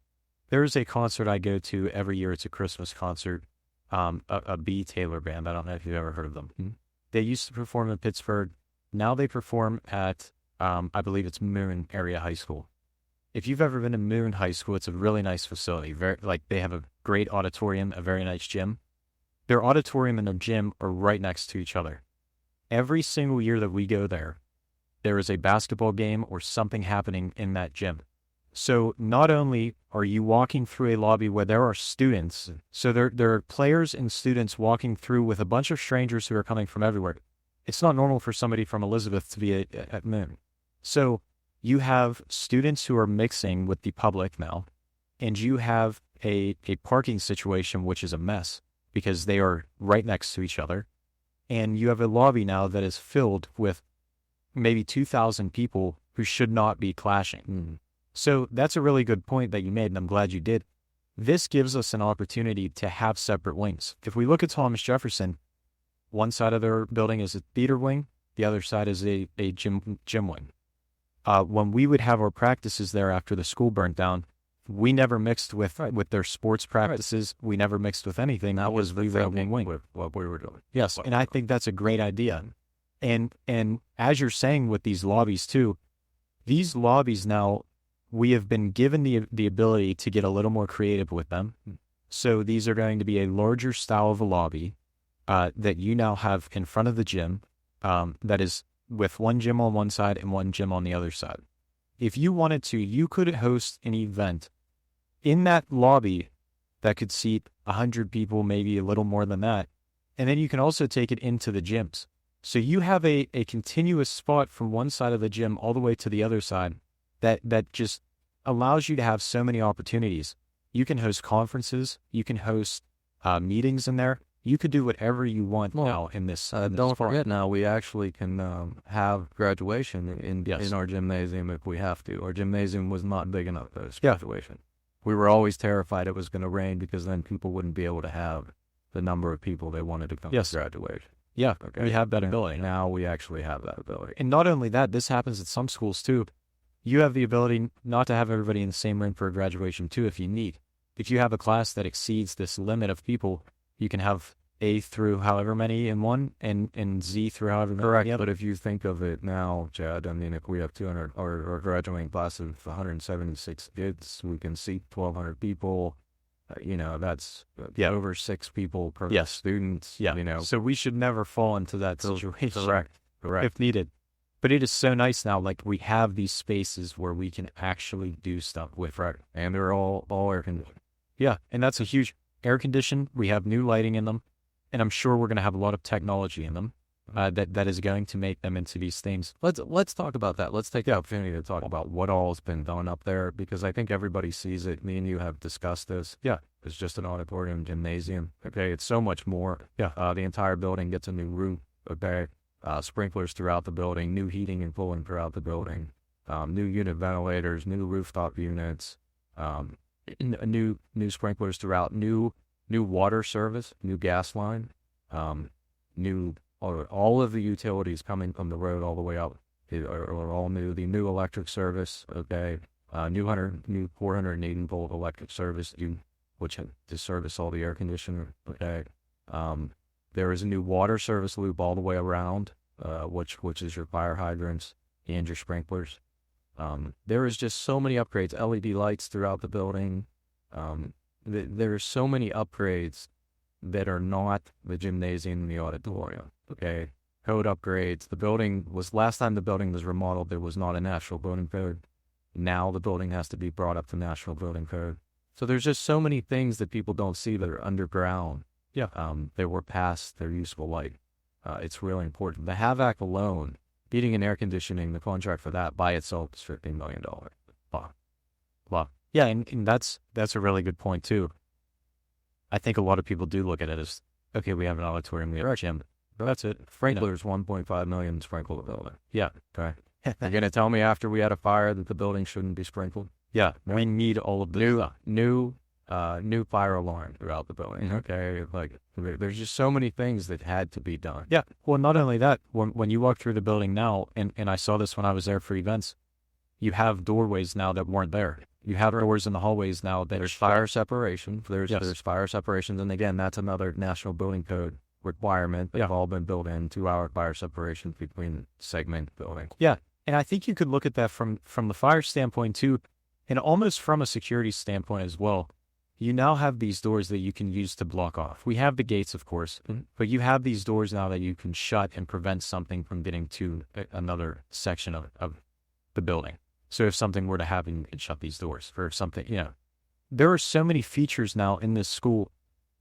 There's a concert I go to every year. It's a Christmas concert, a B. Taylor band. I don't know if you've ever heard of them. Mm-hmm. They used to perform in Pittsburgh. Now they perform at, I believe it's Moon Area High School. If you've ever been to Moon High School, it's a really nice facility. They have a great auditorium, a very nice gym. Their auditorium and their gym are right next to each other. Every single year that we go there, there is a basketball game or something happening in that gym. So not only are you walking through a lobby where there are students, so there are players and students walking through with a bunch of strangers who are coming from everywhere. It's not normal for somebody from Elizabeth to be at Moon. So you have students who are mixing with the public now, and you have a parking situation which is a mess because they are right next to each other. And you have a lobby now that is filled with maybe 2,000 people who should not be clashing. Mm-hmm. So that's a really good point that you made, and I'm glad you did. This gives us an opportunity to have separate wings. If we look at Thomas Jefferson, one side of their building is a theater wing, the other side is a gym wing. When we would have our practices there after the school burnt down, we never mixed with their sports practices. Right. We never mixed with anything. That was the wing with what we were doing. Yes, and I think that's a great idea. And as you're saying with these lobbies too, these lobbies now, we have been given the ability to get a little more creative with them. So these are going to be a larger style of a lobby that you now have in front of the gym that is with one gym on one side and one gym on the other side. If you wanted to, you could host an event in that lobby that could seat 100 people, maybe a little more than that. And then you can also take it into the gyms. So you have a continuous spot from one side of the gym all the way to the other side that just allows you to have so many opportunities. You can host conferences. You can host meetings in there. You could do whatever you want now in this. Don't forget now, we actually can have graduation in our gymnasium if we have to. Our gymnasium was not big enough for this graduation. We were always terrified it was going to rain because then people wouldn't be able to have the number of people they wanted to come to graduation. Yeah, okay. We have that ability. Now we actually have that ability. And not only that, this happens at some schools too. You have the ability not to have everybody in the same room for a graduation too if you need. If you have a class that exceeds this limit of people, you can have A through however many in one and Z through however many. Correct. But if you think of it now, Chad, I mean, if we have 200 or graduating class of 176 kids, we can seat 1,200 people. That's over 6 people per student. Yeah. So we should never fall into that situation. Correct. If needed. But it is so nice now, like we have these spaces where we can actually do stuff with. Right. And they're all air conditioned. Yeah. And that's a huge air condition. We have new lighting in them. And I'm sure we're going to have a lot of technology in them that is going to make them into these things. Let's talk about that. Let's take the opportunity to talk about what all has been done up there, because I think everybody sees it. Me and you have discussed this. Yeah. It's just an auditorium, gymnasium. Okay. It's so much more. Yeah. The entire building gets a new roof. Okay. sprinklers throughout the building, new heating and cooling throughout the building, new unit ventilators, new rooftop units, new sprinklers throughout, new water service, new gas line, new all of the utilities coming from the road all the way up are all new. The new electric service, okay, new 480 volt electric service, which to service all the air conditioner, okay. There is a new water service loop all the way around, which is your fire hydrants and your sprinklers. There is just so many upgrades, LED lights throughout the building. There are so many upgrades that are not the gymnasium and the auditorium, okay? Code upgrades. Last time the building was remodeled, there was not a national building code. Now the building has to be brought up to national building code. So there's just so many things that people don't see that are underground. Yeah. That were past their useful life. It's really important. The HVAC alone, heating and air conditioning, the contract for that by itself is $15 million. Wow. Yeah, and that's a really good point too. I think a lot of people do look at it as, okay, we have an auditorium, we have a gym. That's it. Sprinklers, $1.5 million sprinkle the building. Yeah. Okay. You're going to tell me after we had a fire that the building shouldn't be sprinkled? Yeah. We need all of the new fire alarm throughout the building. Okay. Like, there's just so many things that had to be done. Yeah. Well, not only that, when you walk through the building now, and I saw this when I was there for events, you have doorways now that weren't there. You have doors in the hallways now that there's fire separation. There's fire separations. And again, that's another national building code requirement. They've all been built in 2-hour fire separation between segment buildings. Yeah. And I think you could look at that from the fire standpoint too, and almost from a security standpoint as well. You now have these doors that you can use to block off. We have the gates, of course, but you have these doors now that you can shut and prevent something from getting to another section of the building. So if something were to happen, you can shut these doors for something, There are so many features now in this school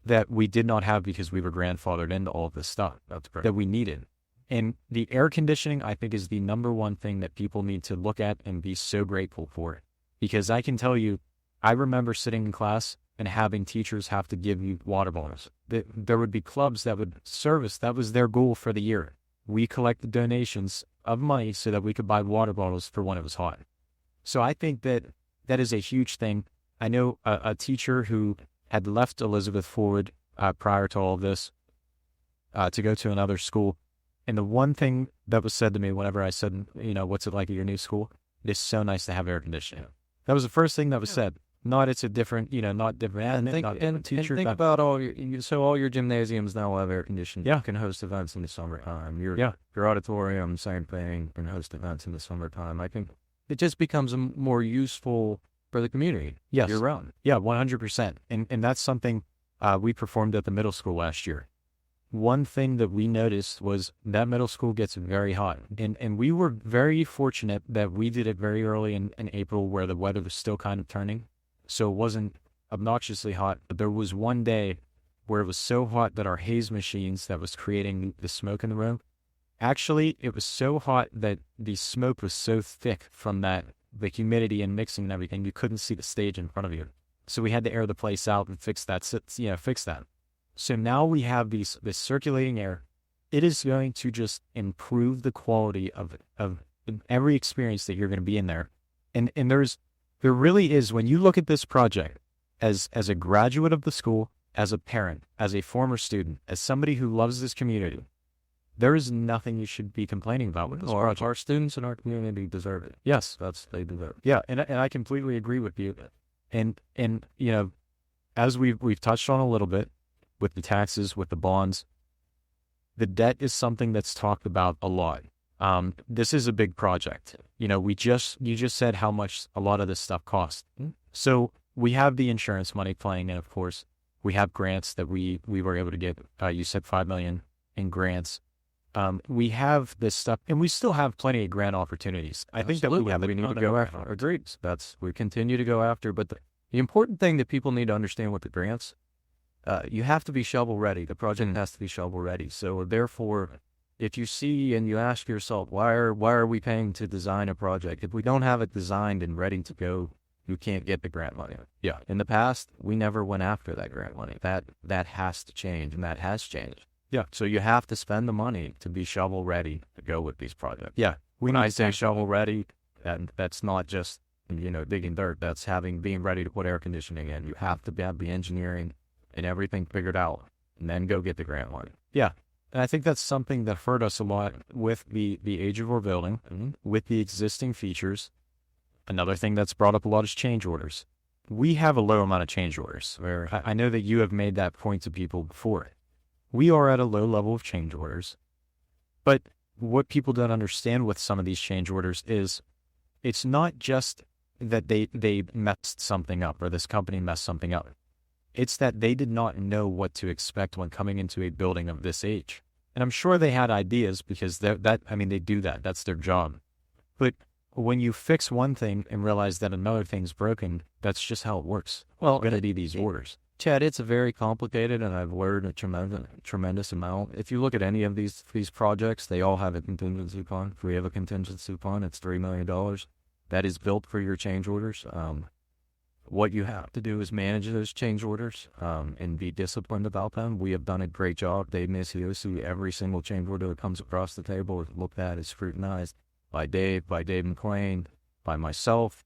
that we did not have because we were grandfathered into all of this stuff that we needed. And the air conditioning, I think, is the number one thing that people need to look at and be so grateful for. Because I can tell you, I remember sitting in class and having teachers have to give you water bottles. There would be clubs that would service, that was their goal for the year. We collected donations of money so that we could buy water bottles for when it was hot. So I think that is a huge thing. I know a teacher who had left Elizabeth Forward prior to all of this to go to another school. And the one thing that was said to me whenever I said, what's it like at your new school? It's so nice to have air conditioning. That was the first thing that was said. Not it's a different, not different. And think about all your gymnasiums now have air conditioning. Yeah. You can host events in the summertime. Your auditorium, same thing, can host events in the summertime. I think it just becomes more useful for the community. Yes. Year round. Yeah, 100%. And that's something we performed at the middle school last year. One thing that we noticed was that middle school gets very hot. And we were very fortunate that we did it very early in April where the weather was still kind of turning. So it wasn't obnoxiously hot. But there was one day where it was so hot that our haze machines that was creating the smoke in the room, actually, it was so hot that the smoke was so thick from the humidity and mixing and everything, you couldn't see the stage in front of you. So we had to air the place out and fix that. So now we have this circulating air. It is going to just improve the quality of every experience that you're going to be in there. And there really is, when you look at this project as a graduate of the school, as a parent, as a former student, as somebody who loves this community, there is nothing you should be complaining about with this project. Our students in our community deserve it. Yes. They deserve it. Yeah, and I completely agree with you. And as we've touched on a little bit with the taxes, with the bonds, the debt is something that's talked about a lot. This is a big project. You just said how much a lot of this stuff costs. So we have the insurance money playing in, of course. We have grants that we were able to get. You said $5 million in grants. We have this stuff, and we still have plenty of grant opportunities. I think that we need to go after. Agreed. We continue to go after. But the important thing that people need to understand with the grants, you have to be shovel ready. The project has to be shovel ready. So therefore, if you see and you ask yourself, why are we paying to design a project? If we don't have it designed and ready to go, you can't get the grant money. Yeah. In the past, we never went after that grant money. That has to change, and that has changed. Yeah. So you have to spend the money to be shovel ready to go with these projects. Yeah. When I say shovel ready, that's not just, digging dirt. That's being ready to put air conditioning in. You have to have the engineering and everything figured out, and then go get the grant money. Yeah. And I think that's something that hurt us a lot with the age of our building, with the existing features. Another thing that's brought up a lot is change orders. We have a low amount of change orders. I know that you have made that point to people before. We are at a low level of change orders. But what people don't understand with some of these change orders is it's not just that they messed something up or this company messed something up. It's that they did not know what to expect when coming into a building of this age. And I'm sure they had ideas because they do that. That's their job. But when you fix one thing and realize that another thing's broken, that's just how it works. Well, going to be these orders. Chad, it's very complicated, and I've learned a tremendous amount. If you look at any of these projects, they all have a contingency fund. If we have a contingency fund, it's $3 million. That is built for your change orders. What you have to do is manage those change orders and be disciplined about them. We have done a great job. Dave Masiosu, every single change order that comes across the table is looked at, is scrutinized by Dave McLean, by myself.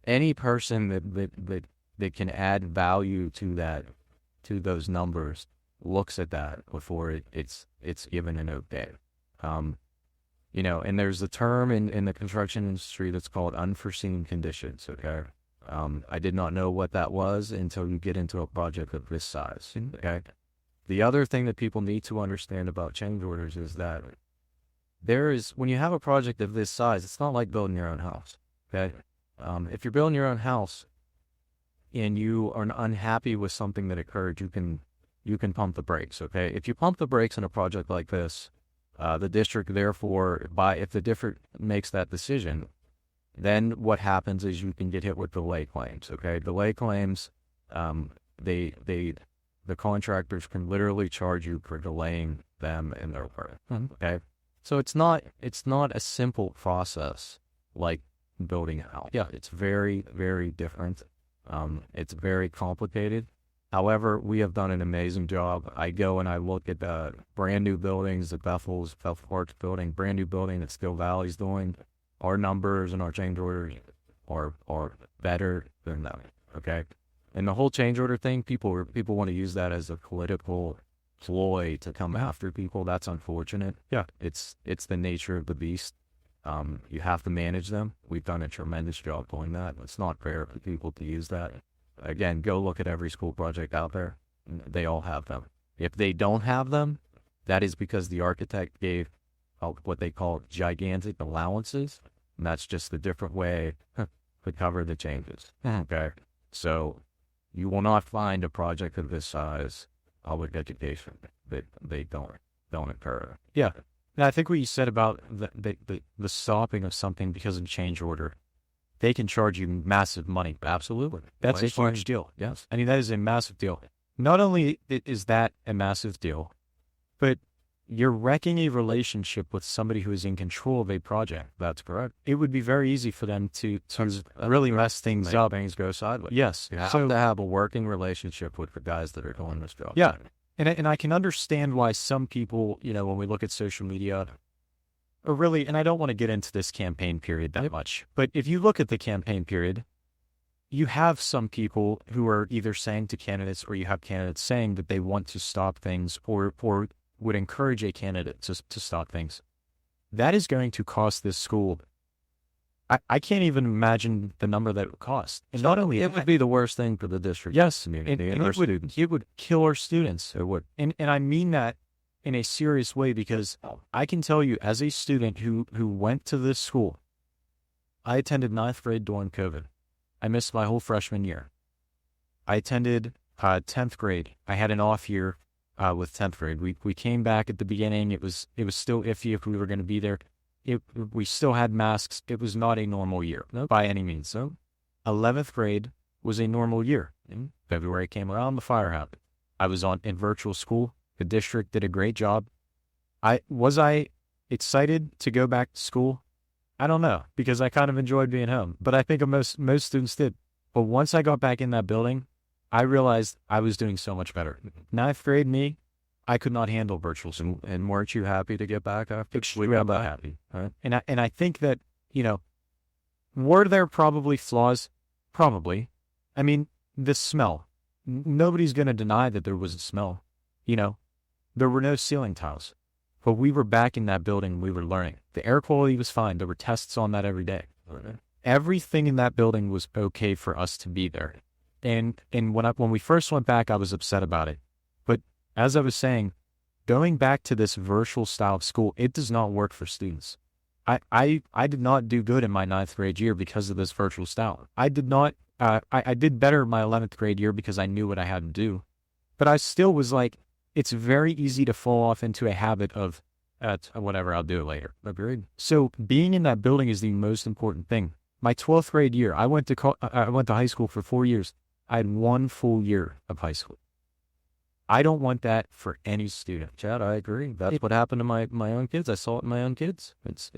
Any person that can add value to those numbers looks at that before it's given an okay. And there's a term in the construction industry that's called unforeseen conditions, okay? I did not know what that was until you get into a project of this size, okay? The other thing that people need to understand about change orders is that when you have a project of this size, it's not like building your own house, okay? If you're building your own house and you are unhappy with something that occurred, you can pump the brakes, okay? If you pump the brakes in a project like this, the district, therefore, if the district makes that decision, then what happens is you can get hit with delay claims, okay? Delay claims, the contractors can literally charge you for delaying them in their work, okay? So it's not a simple process like building a house. Yeah, it's very, very different. It's very complicated. However, we have done an amazing job. I go and I look at brand new buildings that Bethel Park's building, brand new building that Still Valley's doing. Our numbers and our change orders are better than that, okay? And the whole change order thing, people want to use that as a political ploy to come after people. That's unfortunate. Yeah. It's the nature of the beast. You have to manage them. We've done a tremendous job doing that. It's not fair for people to use that. Again, go look at every school project out there. They all have them. If they don't have them, that is because the architect gave what they call gigantic allowances, and that's just a different way to cover the changes. Okay, so you will not find a project of this size, public education, that they don't occur. Yeah, and I think what you said about the stopping of something because of change order, they can charge you massive money. Absolutely, that's a huge deal. Yes, I mean that is a massive deal. Not only is that a massive deal, but you're wrecking a relationship with somebody who is in control of a project. That's correct. It would be very easy for them to really mess things up. Things go sideways. Yes. You have to have a working relationship with the guys that are doing this job. Yeah. And I can understand why some people, when we look at social media, or really, and I don't want to get into this campaign period that much, but if you look at the campaign period, you have some people who are either saying to candidates, or you have candidates saying that they want to stop things or would encourage a candidate to stop things. That is going to cost this school. I can't even imagine the number that it would cost. And not only it would be the worst thing for the district. Yes, community and our students. It would kill our students. It would. And I mean that in a serious way, because I can tell you, as a student who went to this school, I attended 9th grade during COVID. I missed my whole freshman year. I attended 10th grade. I had an off year with 10th grade. We came back at the beginning. It was still iffy if we were going to be there. We still had masks. It was not a normal year by any means. So 11th grade was a normal year. In February came around, the fire happened. I was in virtual school. The district did a great job. Was I excited to go back to school? I don't know, because I kind of enjoyed being home, but I think most students did. But once I got back in that building, I realized I was doing so much better. 9th grade me, I could not handle virtual school. And weren't you happy to get back after? Extremely happy. Right? And I think that, were there probably flaws? Probably. I mean, the smell. Nobody's going to deny that there was a smell. There were no ceiling tiles. But we were back in that building. We were learning. The air quality was fine. There were tests on that every day. Right. Everything in that building was okay for us to be there. And when we first went back, I was upset about it. But as I was saying, going back to this virtual style of school, it does not work for students. I did not do good in my 9th grade year because of this virtual style. I did not, I did better in my 11th grade year because I knew what I had to do. But I still was like, it's very easy to fall off into a habit of, whatever, I'll do it later. Agreed. So being in that building is the most important thing. My 12th grade year, I went to high school for 4 years. I had 1 full year of high school. I don't want that for any student. Chad, I agree. That's what happened to my own kids. I saw it in my own kids. It's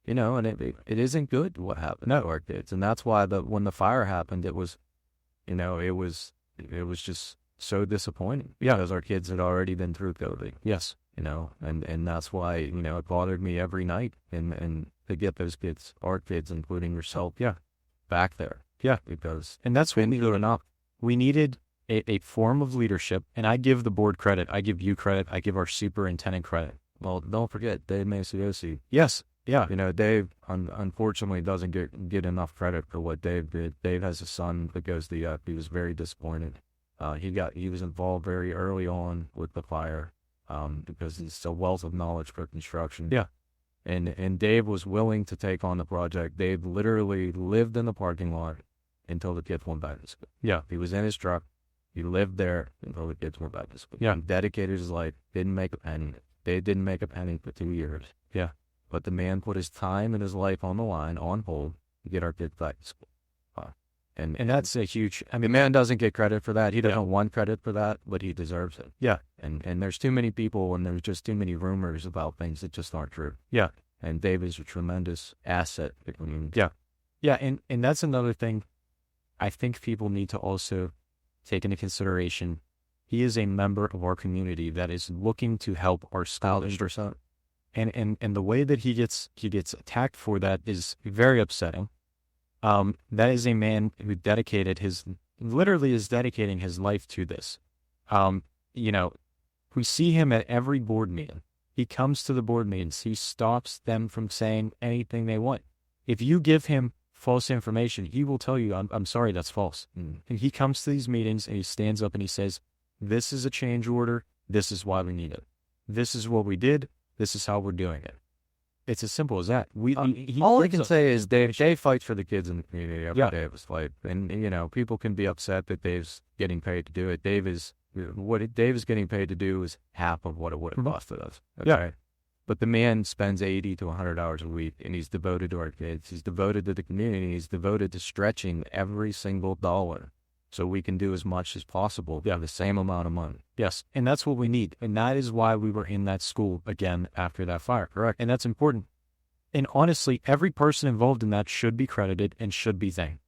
and it isn't good what happened to our kids. And that's why when the fire happened, it was just so disappointing. Yeah. Because our kids had already been through COVID. Yes. And that's why, it bothered me every night and to get those kids, our kids, including yourself, back there. Yeah. And that's what we needed enough. We needed a form of leadership, and I give the board credit. I give you credit. I give our superintendent credit. Well, don't forget, Dave Maciosi. Yes. Yeah. Dave unfortunately doesn't get enough credit for what Dave did. Dave has a son that goes to the UP. He was very disappointed. He was involved very early on with the fire because he's a wealth of knowledge for construction. Yeah. And Dave was willing to take on the project. Dave literally lived in the parking lot until the kids went back to school. Yeah. He was in his truck. He lived there until the kids went back to school. Yeah. He dedicated his life. Didn't make a penny. Dave didn't make a penny for 2 years. Yeah. But the man put his time and his life on the line, on hold, to get our kids back to school. And that's a huge, the man doesn't get credit for that. He doesn't want credit for that, but he deserves it. Yeah. And there's too many people and there's just too many rumors about things that just aren't true. Yeah. And Dave is a tremendous asset. Yeah. Yeah. And that's another thing I think people need to also take into consideration. He is a member of our community that is looking to help our scholars. And the way that he gets attacked for that is very upsetting. That is a man who literally is dedicating his life to this. We see him at every board meeting. He comes to the board meetings. He stops them from saying anything they want. If you give him false information, he will tell you, I'm sorry, that's false. And he comes to these meetings and he stands up and he says, this is a change order. This is why we need it. This is what we did. This is how we're doing it. It's as simple as that. All I can say is Dave fights for the kids in the community every Yeah. day of his life. And, people can be upset that Dave's getting paid to do it. Dave is getting paid to do is half of what it would have costed us. Okay? Yeah. But the man spends 80 to 100 hours a week, and he's devoted to our kids. He's devoted to the community. He's devoted to stretching every single dollar so we can do as much as possible for the same amount of money. Yes, and that's what we need. And that is why we were in that school again after that fire. Correct. And that's important. And honestly, every person involved in that should be credited and should be thanked.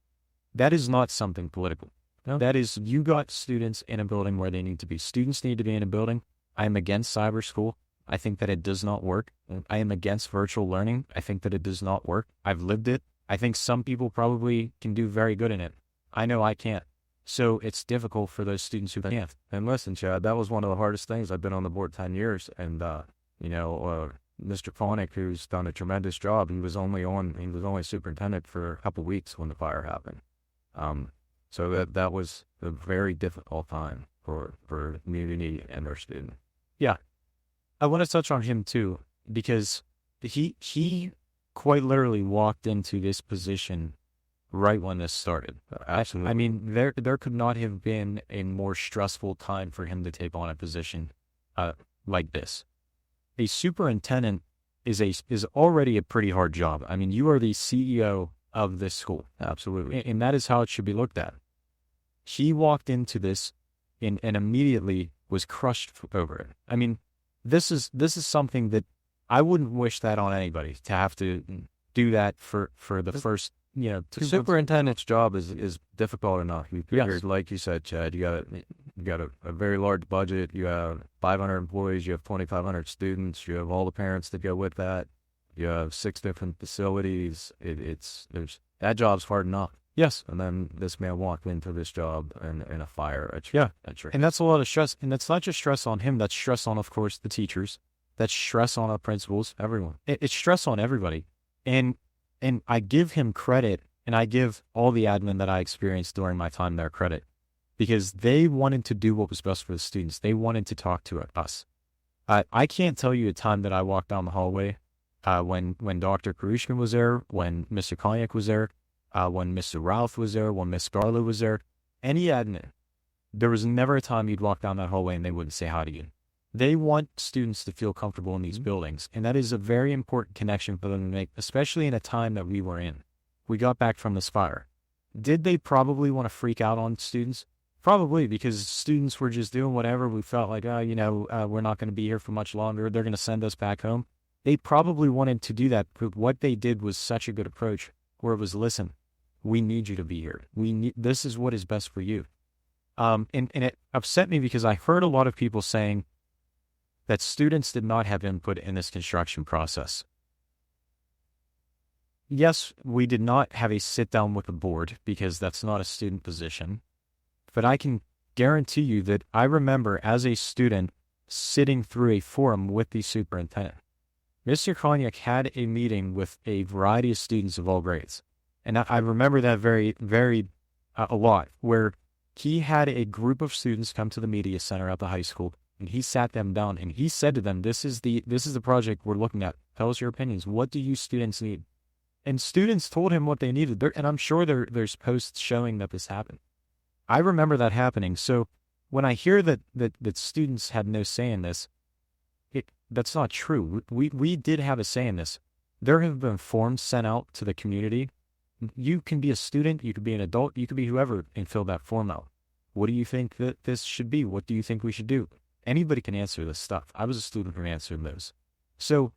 That is not something political. No. That is, you got students in a building where they need to be. Students need to be in a building. I am against cyber school. I think that it does not work. I am against virtual learning. I think that it does not work. I've lived it. I think some people probably can do very good in it. I know I can't. So it's difficult for those students who can't. And listen, Chad, that was one of the hardest things. I've been on the board 10 years. And, Mr. Ponick, who's done a tremendous job, he was only superintendent for a couple of weeks when the fire happened. So that was a very difficult time for the community and our students. Yeah. I want to touch on him too, because he quite literally walked into this position right when this started. Absolutely. I mean, there could not have been a more stressful time for him to take on a position like this. A superintendent is already a pretty hard job. I mean, you are the CEO of this school. Absolutely. And that is how it should be looked at. He walked into this and immediately was crushed over it. I mean, this is something that I wouldn't wish that on anybody, to have to do that for the first, the superintendent's job is difficult enough. Yes. Like you said, Chad, you got a very large budget. You have 500 employees. You have 2,500 students. You have all the parents that go with that. You have 6 different facilities. That job's hard enough. Yes. And then this man walked into this job and a fire. And that's a lot of stress. And that's not just stress on him. That's stress on, of course, the teachers. That's stress on our principals. Everyone. It's stress on everybody. And I give him credit, and I give all the admin that I experienced during my time there credit, because they wanted to do what was best for the students. They wanted to talk to us. I can't tell you a time that I walked down the hallway when Dr. Karushkin was there, when Mr. Konyak was there, when Mr. Ralph was there, when Miss Garlow was there, any admin, there was never a time you'd walk down that hallway and they wouldn't say hi to you. They want students to feel comfortable in these buildings, and that is a very important connection for them to make, especially in a time that we were in. We got back from this fire. Did they probably want to freak out on students? Probably, because students were just doing whatever. We felt like, we're not going to be here for much longer. They're going to send us back home. They probably wanted to do that, but what they did was such a good approach, where it was, listen, we need you to be here. This is what is best for you. And it upset me because I heard a lot of people saying that students did not have input in this construction process. Yes, we did not have a sit down with the board because that's not a student position, but I can guarantee you that I remember as a student sitting through a forum with the superintendent. Mr. Konyak had a meeting with a variety of students of all grades. And I remember that very, very a lot, where he had a group of students come to the media center at the high school, and he sat them down and he said to them, this is the project we're looking at. Tell us your opinions. What do you students need? And students told him what they needed. And I'm sure there's posts showing that this happened. I remember that happening. So when I hear that students had no say in this, that's not true. We did have a say in this. There have been forms sent out to the community. You can be a student, you could be an adult, you could be whoever, and fill that form out. What do you think that this should be? What do you think we should do? Anybody can answer this stuff. I was a student who answered those. So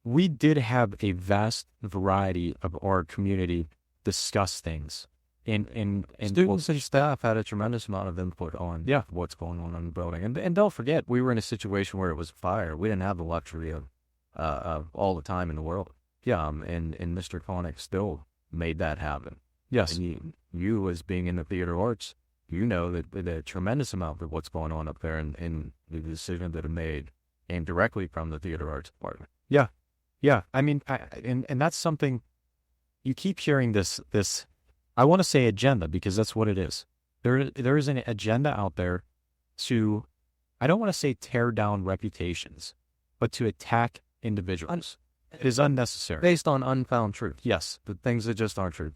we did have a vast variety of our community discuss things. And students and staff had a tremendous amount of input on what's going on in the building. And don't forget, we were in a situation where it was fire. We didn't have the luxury of all the time in the world. And Mr. Konyak still made that happen. Yes. And you as being in the theater arts, you know that the tremendous amount of what's going on up there and the decision that are made came directly from the theater arts department. Yeah. I mean, and that's something you keep hearing this, I want to say agenda, because that's what it is. There is an agenda out there to, I don't want to say tear down reputations, but to attack individuals. It is unnecessary. Based on unfound truth. Yes. The things that just aren't true.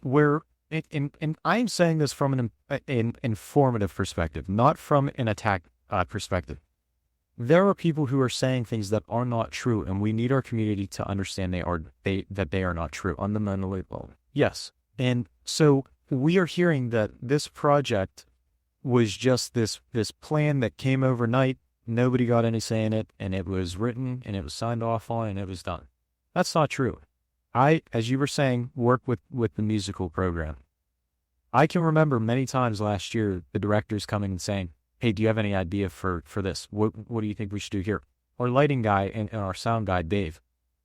And I'm saying this from an informative perspective, not from an attack perspective. There are people who are saying things that are not true, and we need our community to understand that they are not true. Fundamentally false. Yes. And so we are hearing that this project was just this plan that came overnight. Nobody got any say in it, and it was written and it was signed off on and it was done. That's not true. I, as you were saying, work with the musical program. I can remember many times last year, the directors coming and saying, hey, do you have any idea for this? What do you think we should do here? Our lighting guy and our sound guy, Dave,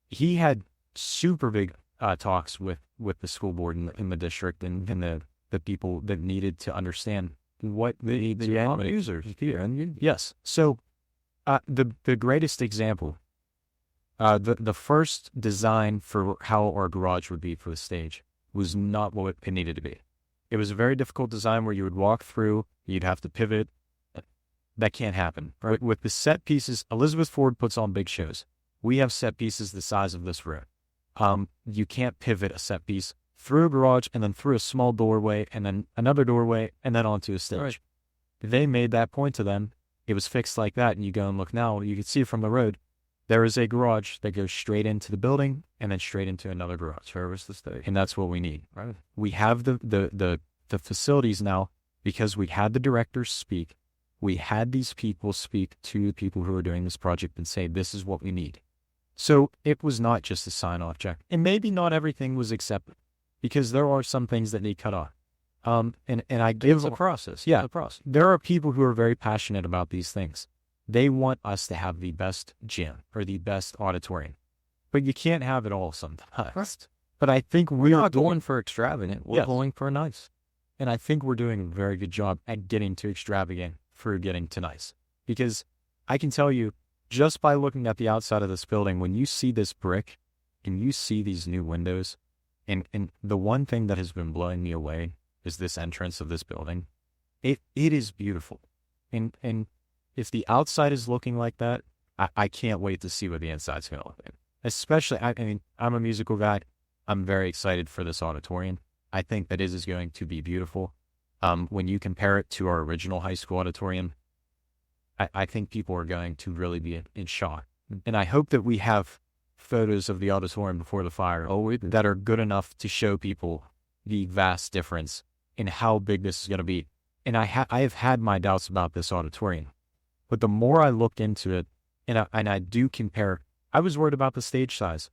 he had super big talks with the school board in the district and the people that needed to understand what the end users. Yes. So the greatest example, the first design for how our garage would be for the stage was not what it needed to be. It was a very difficult design where you would walk through, you'd have to pivot. That can't happen. Right? With the set pieces, Elizabeth Ford puts on big shows. We have set pieces the size of this room. You can't pivot a set piece through a garage and then through a small doorway and then another doorway and then onto a stage. Right. They made that point to them. It was fixed like that. And you go and look now, you can see it from the road. There is a garage that goes straight into the building and then straight into another garage. Service the stage. And that's what we need. Right. We have the facilities now because we had the directors speak. We had these people speak to the people who are doing this project and say, this is what we need. So it was not just a sign-off check. And maybe not everything was accepted because there are some things that need cut off. And I give It's a process. Yeah. It's a process. There are people who are very passionate about these things. They want us to have the best gym or the best auditorium, but you can't have it all sometimes. Right. But I think We're not going for extravagant. We're Yes. going for nice. and I think we're doing a very good job at getting to extravagant for getting to nice. Because I can tell you, just by looking at the outside of this building, when you see this brick and you see these new windows, and the one thing that has been blowing me away is this entrance of this building. It is beautiful. And if the outside is looking like that, I can't wait to see what the inside's going to look like. Especially, I mean, I'm a musical guy. I'm very excited for this auditorium. I think that it is going to be beautiful. When you compare it to our original high school auditorium, I think people are going to really be in shock. And I hope that we have photos of the auditorium before the fire that are good enough to show people the vast difference in how big this is going to be. And I have had my doubts about this auditorium, but the more I looked into it, and I do compare, I was worried about the stage size.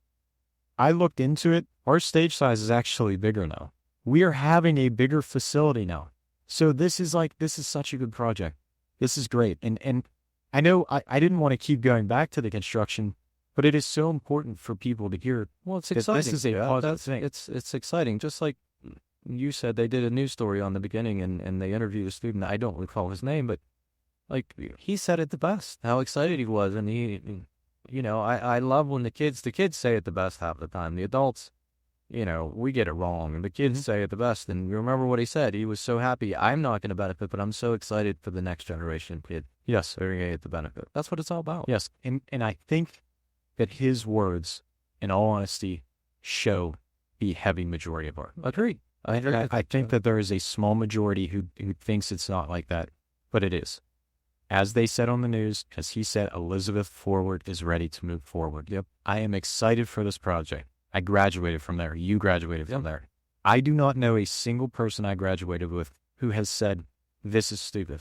I looked into it. Our stage size is actually bigger now. We are having a bigger facility now. So this is such a good project. This is great. And I know I didn't want to keep going back to the construction, but it is so important for people to hear. Well, it's that exciting. This is a positive thing. It's exciting. Just like you said, they did a news story on the beginning and they interviewed a student. I don't recall his name, but like he said it the best, how excited he was. And I love when the kids say it the best half the time. The adults, we get it wrong. And the kids say it the best. And you remember what he said. He was so happy. I'm not going to benefit, but I'm so excited for the next generation kid. Yes. They're going to get the benefit. That's what it's all about. Yes. And I think that his words, in all honesty, show the heavy majority of our. Agree. I think that there is a small majority who thinks it's not like that, but it is. As they said on the news, as he said, Elizabeth Forward is ready to move forward. Yep. I am excited for this project. I graduated from there. You graduated from there. I do not know a single person I graduated with who has said, this is stupid.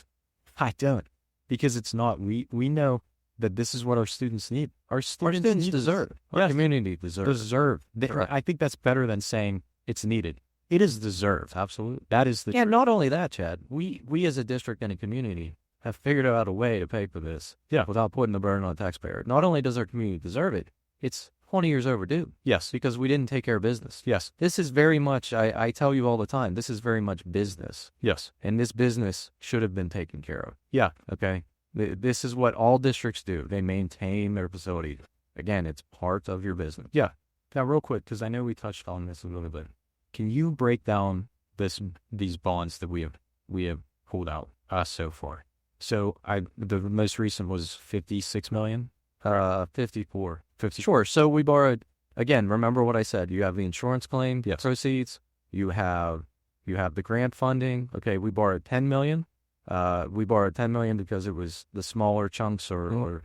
I don't. Because it's not. We know that this is what our students need. Our students deserve. Our community deserves. I think that's better than saying it's needed. It is deserved. Absolutely. That is the truth. Not only that, Chad, we as a district and a community have figured out a way to pay for this without putting the burden on the taxpayer. Not only does our community deserve it, it's 20 years overdue. Yes. Because we didn't take care of business. Yes. This is very much, I tell you all the time, this is very much business. Yes. And this business should have been taken care of. Yeah. Okay? This is what all districts do. They maintain their facility. Again, it's part of your business. Yeah. Now, real quick, because I know we touched on this a little bit. Can you break down these bonds that we have pulled out so far? So the most recent was 56 million. 54. Sure. So we borrowed, again, remember what I said. You have the insurance claim proceeds. You have the grant funding. Okay, we borrowed 10 million. We borrowed 10 million because it was the smaller chunks or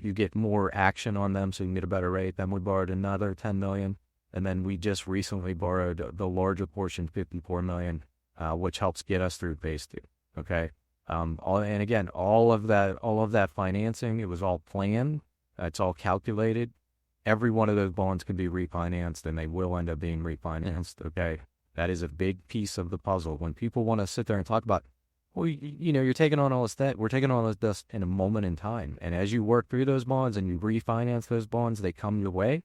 you get more action on them so you can get a better rate. Then we borrowed another 10 million. And then we just recently borrowed the larger portion, 54 million, which helps get us through phase 2. Okay. And again, all of that financing, it was all planned. It's all calculated. Every one of those bonds can be refinanced and they will end up being refinanced. Okay. That is a big piece of the puzzle. When people want to sit there and talk about, well, you're taking on all this debt. We're taking on all this debt in a moment in time. And as you work through those bonds and you refinance those bonds, they come your way.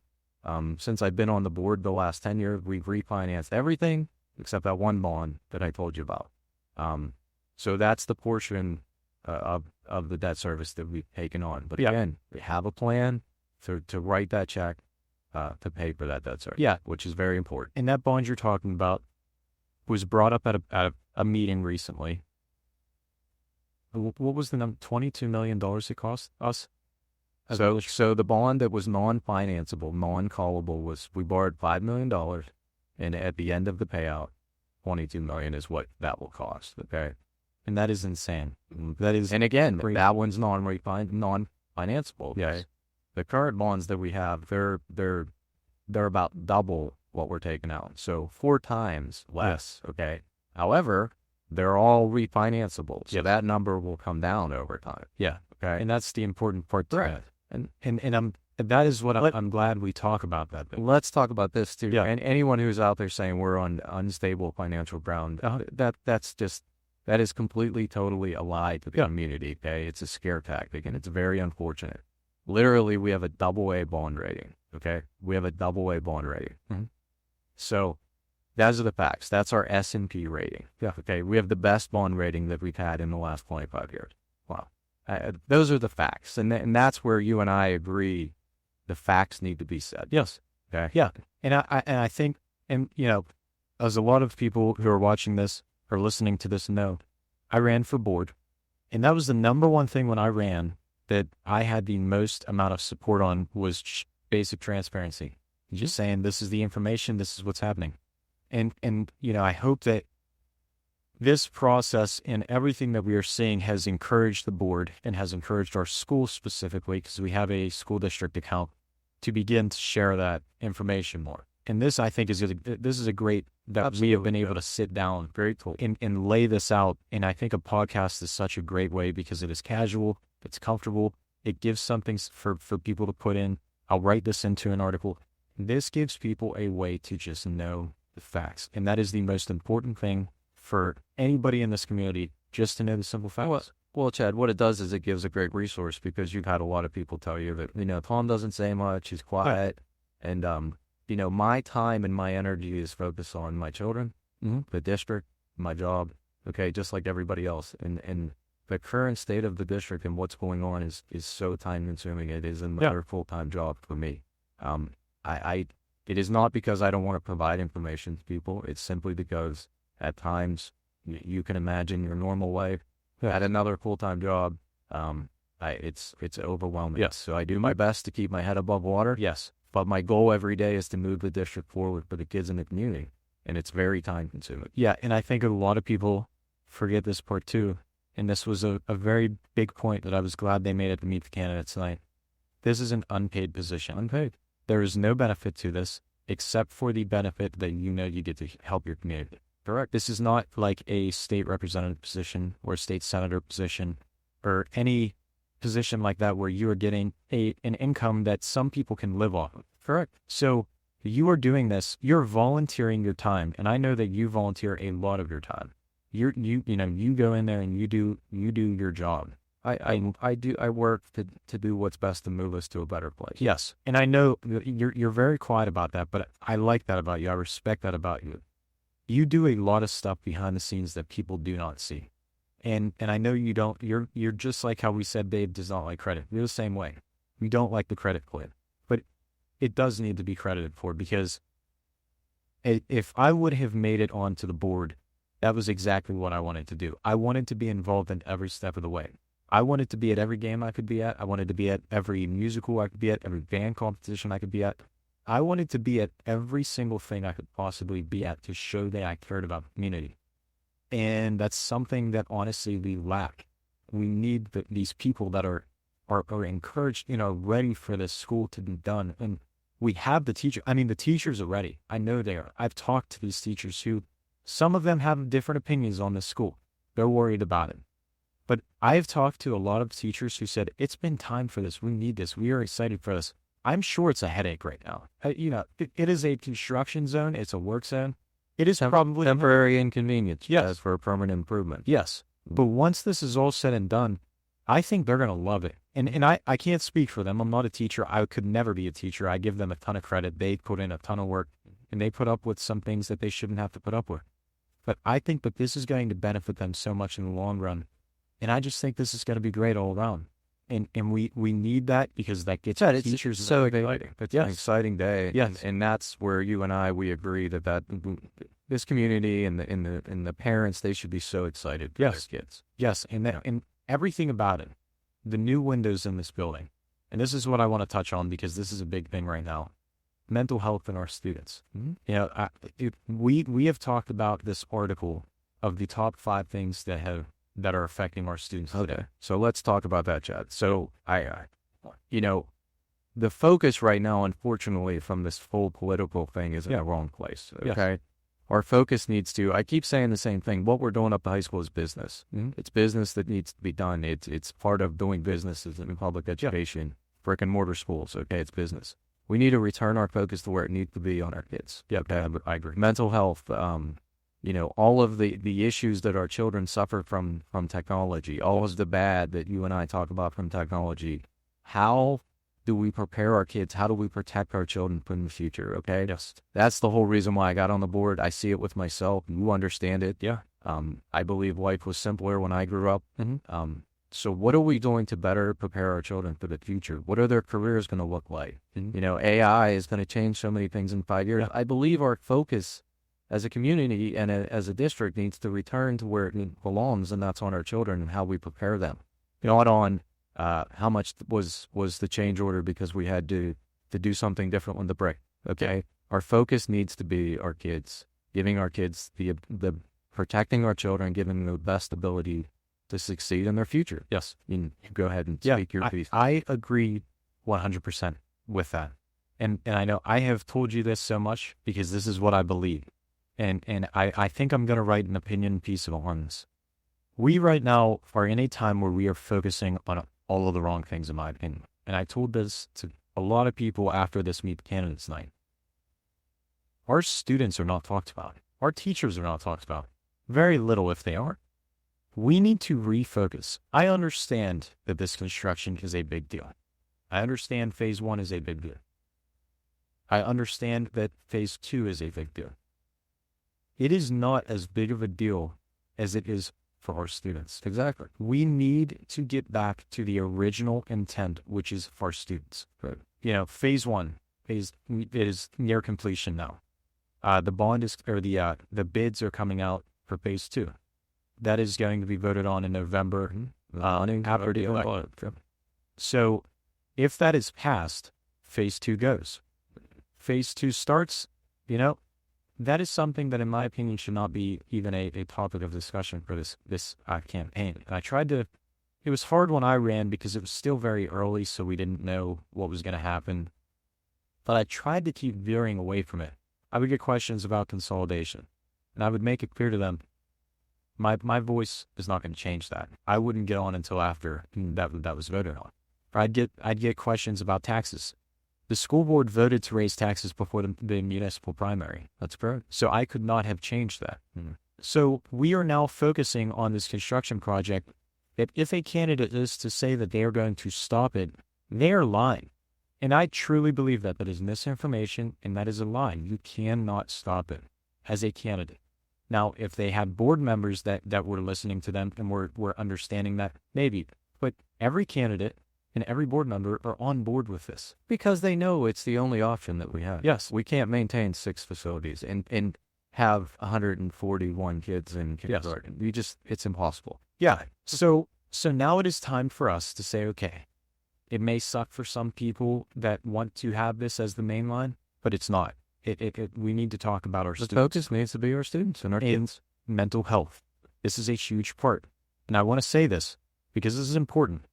Since I've been on the board the last 10 years, we've refinanced everything except that one bond that I told you about. So that's the portion of the debt service that we've taken on. But again, we have a plan to write that check to pay for that debt service. Yeah, which is very important. And that bond you're talking about was brought up at a meeting recently. What was the number? $22 million it cost us? So the bond that was non-financeable, non-callable was, we borrowed $5 million, and at the end of the payout, $22 million is what that will cost. Okay. And that is insane. And again, that one's non-financeable. Yes. The current bonds that we have, they're about double what we're taking out. So 4 times less. Yes. Okay. However, they're all refinanceable. So that number will come down over time. Yeah. Okay. And that's the important part to that. And that is what I'm glad we talk about that. Let's talk about this too. Yeah. And anyone who's out there saying we're on unstable financial ground, that is completely, totally a lie to the community. Okay, it's a scare tactic, and it's very unfortunate. Literally, we have a AA bond rating. Okay, we have a AA bond rating. Mm-hmm. So those are the facts. That's our S&P rating. Yeah. Okay, we have the best bond rating that we've had in the last 25 years. Wow. Those are the facts, and that's where you and I agree. The facts need to be said. Yes. Okay. Yeah. And I think, and as a lot of people who are watching this or listening to this know, I ran for board, and that was the number one thing when I ran that I had the most amount of support on was basic transparency. Just saying, this is the information, this is what's happening. And I hope that this process and everything that we are seeing has encouraged the board and has encouraged our school specifically, because we have a school district account, to begin to share that information more. And this, I think, is a great that Absolutely. we have been able to sit down Very cool. and lay this out. And I think a podcast is such a great way because it is casual, it's comfortable, it gives something for people to put in. I'll write this into an article. This gives people a way to just know the facts. And that is the most important thing for anybody in this community, just to know the simple facts. Well, Chad, what it does is it gives a great resource, because you've had a lot of people tell you that, Tom doesn't say much, he's quiet. And, my time and my energy is focused on my children, the district, my job, okay, just like everybody else. And the current state of the district and what's going on is so time consuming. It is another full-time job for me. It is not because I don't want to provide information to people. It's simply because at times you can imagine your normal life at another full-time job. It's overwhelming. Yes. So I do my best to keep my head above water. Yes. But my goal every day is to move the district forward for the kids in the community. And it's very time consuming. Yeah. And I think a lot of people forget this part too. And this was a very big point that I was glad they made it to meet the candidates tonight. This is an unpaid position. Unpaid. There is no benefit to this except for the benefit that you get to help your community. Correct. This is not like a state representative position or a state senator position or any position like that where you are getting an income that some people can live off of. Correct. So you are doing this, you're volunteering your time. And I know that you volunteer a lot of your time. You go in there and you do your job. I work to do what's best to move us to a better place. Yes. And I know you're very quiet about that, but I like that about you. I respect that about you. You do a lot of stuff behind the scenes that people do not see. And I know you don't, you're just like how we said Babe does not like credit. You're the same way. We don't like the credit clip, but it does need to be credited for, because if I would have made it onto the board, that was exactly what I wanted to do. I wanted to be involved in every step of the way. I wanted to be at every game I could be at. I wanted to be at every musical I could be at, every band competition I could be at. I wanted to be at every single thing I could possibly be at to show that I cared about the community. And that's something that honestly we lack. We need these people that are encouraged, ready for this school to be done. And we have the teacher. I mean, the teachers are ready. I know they are. I've talked to these teachers who, some of them have different opinions on this school. They're worried about it. But I've talked to a lot of teachers who said, it's been time for this. We need this. We are excited for this. I'm sure it's a headache right now. It is a construction zone. It's a work zone. It is probably temporary inconvenience. Yes. For a permanent improvement. Yes. But once this is all said and done, I think they're going to love it. And I can't speak for them. I'm not a teacher. I could never be a teacher. I give them a ton of credit. They put in a ton of work, and they put up with some things that they shouldn't have to put up with. But I think that this is going to benefit them so much in the long run. And I just think this is going to be great all around. And we need that, because that gets teachers so exciting. It's an exciting day. Yes. And that's where you and I, we agree that this community and the parents, they should be so excited for their kids. Yes. And everything about it, the new windows in this building. And this is what I want to touch on, because this is a big thing right now. Mental health in our students. Mm-hmm. We have talked about this article of the top 5 things that are affecting our students today. Okay. So let's talk about that, Chad. So the focus right now, unfortunately, from this full political thing is in the wrong place. Okay. Yes. Our focus needs to, I keep saying the same thing. What we're doing up at high school is business. Mm-hmm. It's business that needs to be done. It's part of doing business in public education. brick and mortar schools. Okay, it's business. We need to return our focus to where it needs to be on our kids. Yeah, I agree. Mental health, all of the issues that our children suffer from technology, all of the bad that you and I talk about from technology. How do we prepare our kids? How do we protect our children from the future? Okay. Yes. That's the whole reason why I got on the board. I see it with myself. You understand it. Yeah. I believe life was simpler when I grew up. Mm-hmm. So what are we doing to better prepare our children for the future? What are their careers going to look like? Mm-hmm. AI is going to change so many things in 5 years. Yeah. I believe our focus as a community and as a district needs to return to where it belongs, and that's on our children and how we prepare them. Not on how much was the change order because we had to do something different with the brick. Okay, our focus needs to be our kids, giving our kids the protecting our children, giving them the best ability to succeed in their future. Yes. You go ahead and speak your piece. I agree 100% with that. And I know I have told you this so much because this is what I believe. And I think I'm going to write an opinion piece on this. We right now are in a time where we are focusing on all of the wrong things, in my opinion. And I told this to a lot of people after this Meet Candidates night. Our students are not talked about. Our teachers are not talked about. Very little if they are. We need to refocus. I understand that this construction is a big deal. I understand phase 1 is a big deal. I understand that phase 2 is a big deal. It is not as big of a deal as it is for our students. Exactly. We need to get back to the original intent, which is for our students. Right. Phase 1, it is near completion now. The bond is, or the bids are coming out for phase 2. That is going to be voted on in November. After the election. So if that is passed, phase 2 goes. Phase 2 starts, that is something that in my opinion should not be even a topic of discussion for this campaign. And I tried to, it was hard when I ran because it was still very early, so we didn't know what was going to happen. But I tried to keep veering away from it. I would get questions about consolidation, and I would make it clear to them, my voice is not going to change that. I wouldn't get on until after that was voted on. Or I'd get questions about taxes. The school board voted to raise taxes before the municipal primary. That's correct. So I could not have changed that. So we are now focusing on this construction project that if a candidate is to say that they are going to stop it, they are lying. And I truly believe that is misinformation and that is a lie. You cannot stop it as a candidate. Now, if they had board members that were listening to them and were understanding that, maybe. But every candidate and every board member are on board with this. Because they know it's the only option that we have. Yes. We can't maintain 6 facilities and have 141 kids in kindergarten. Yes. It's impossible. Yeah. So now it is time for us to say, okay, it may suck for some people that want to have this as the main line, but it's not. We need to talk about our students. The focus needs to be our students and our kids. Mental health. This is a huge part. And I want to say this because this is important.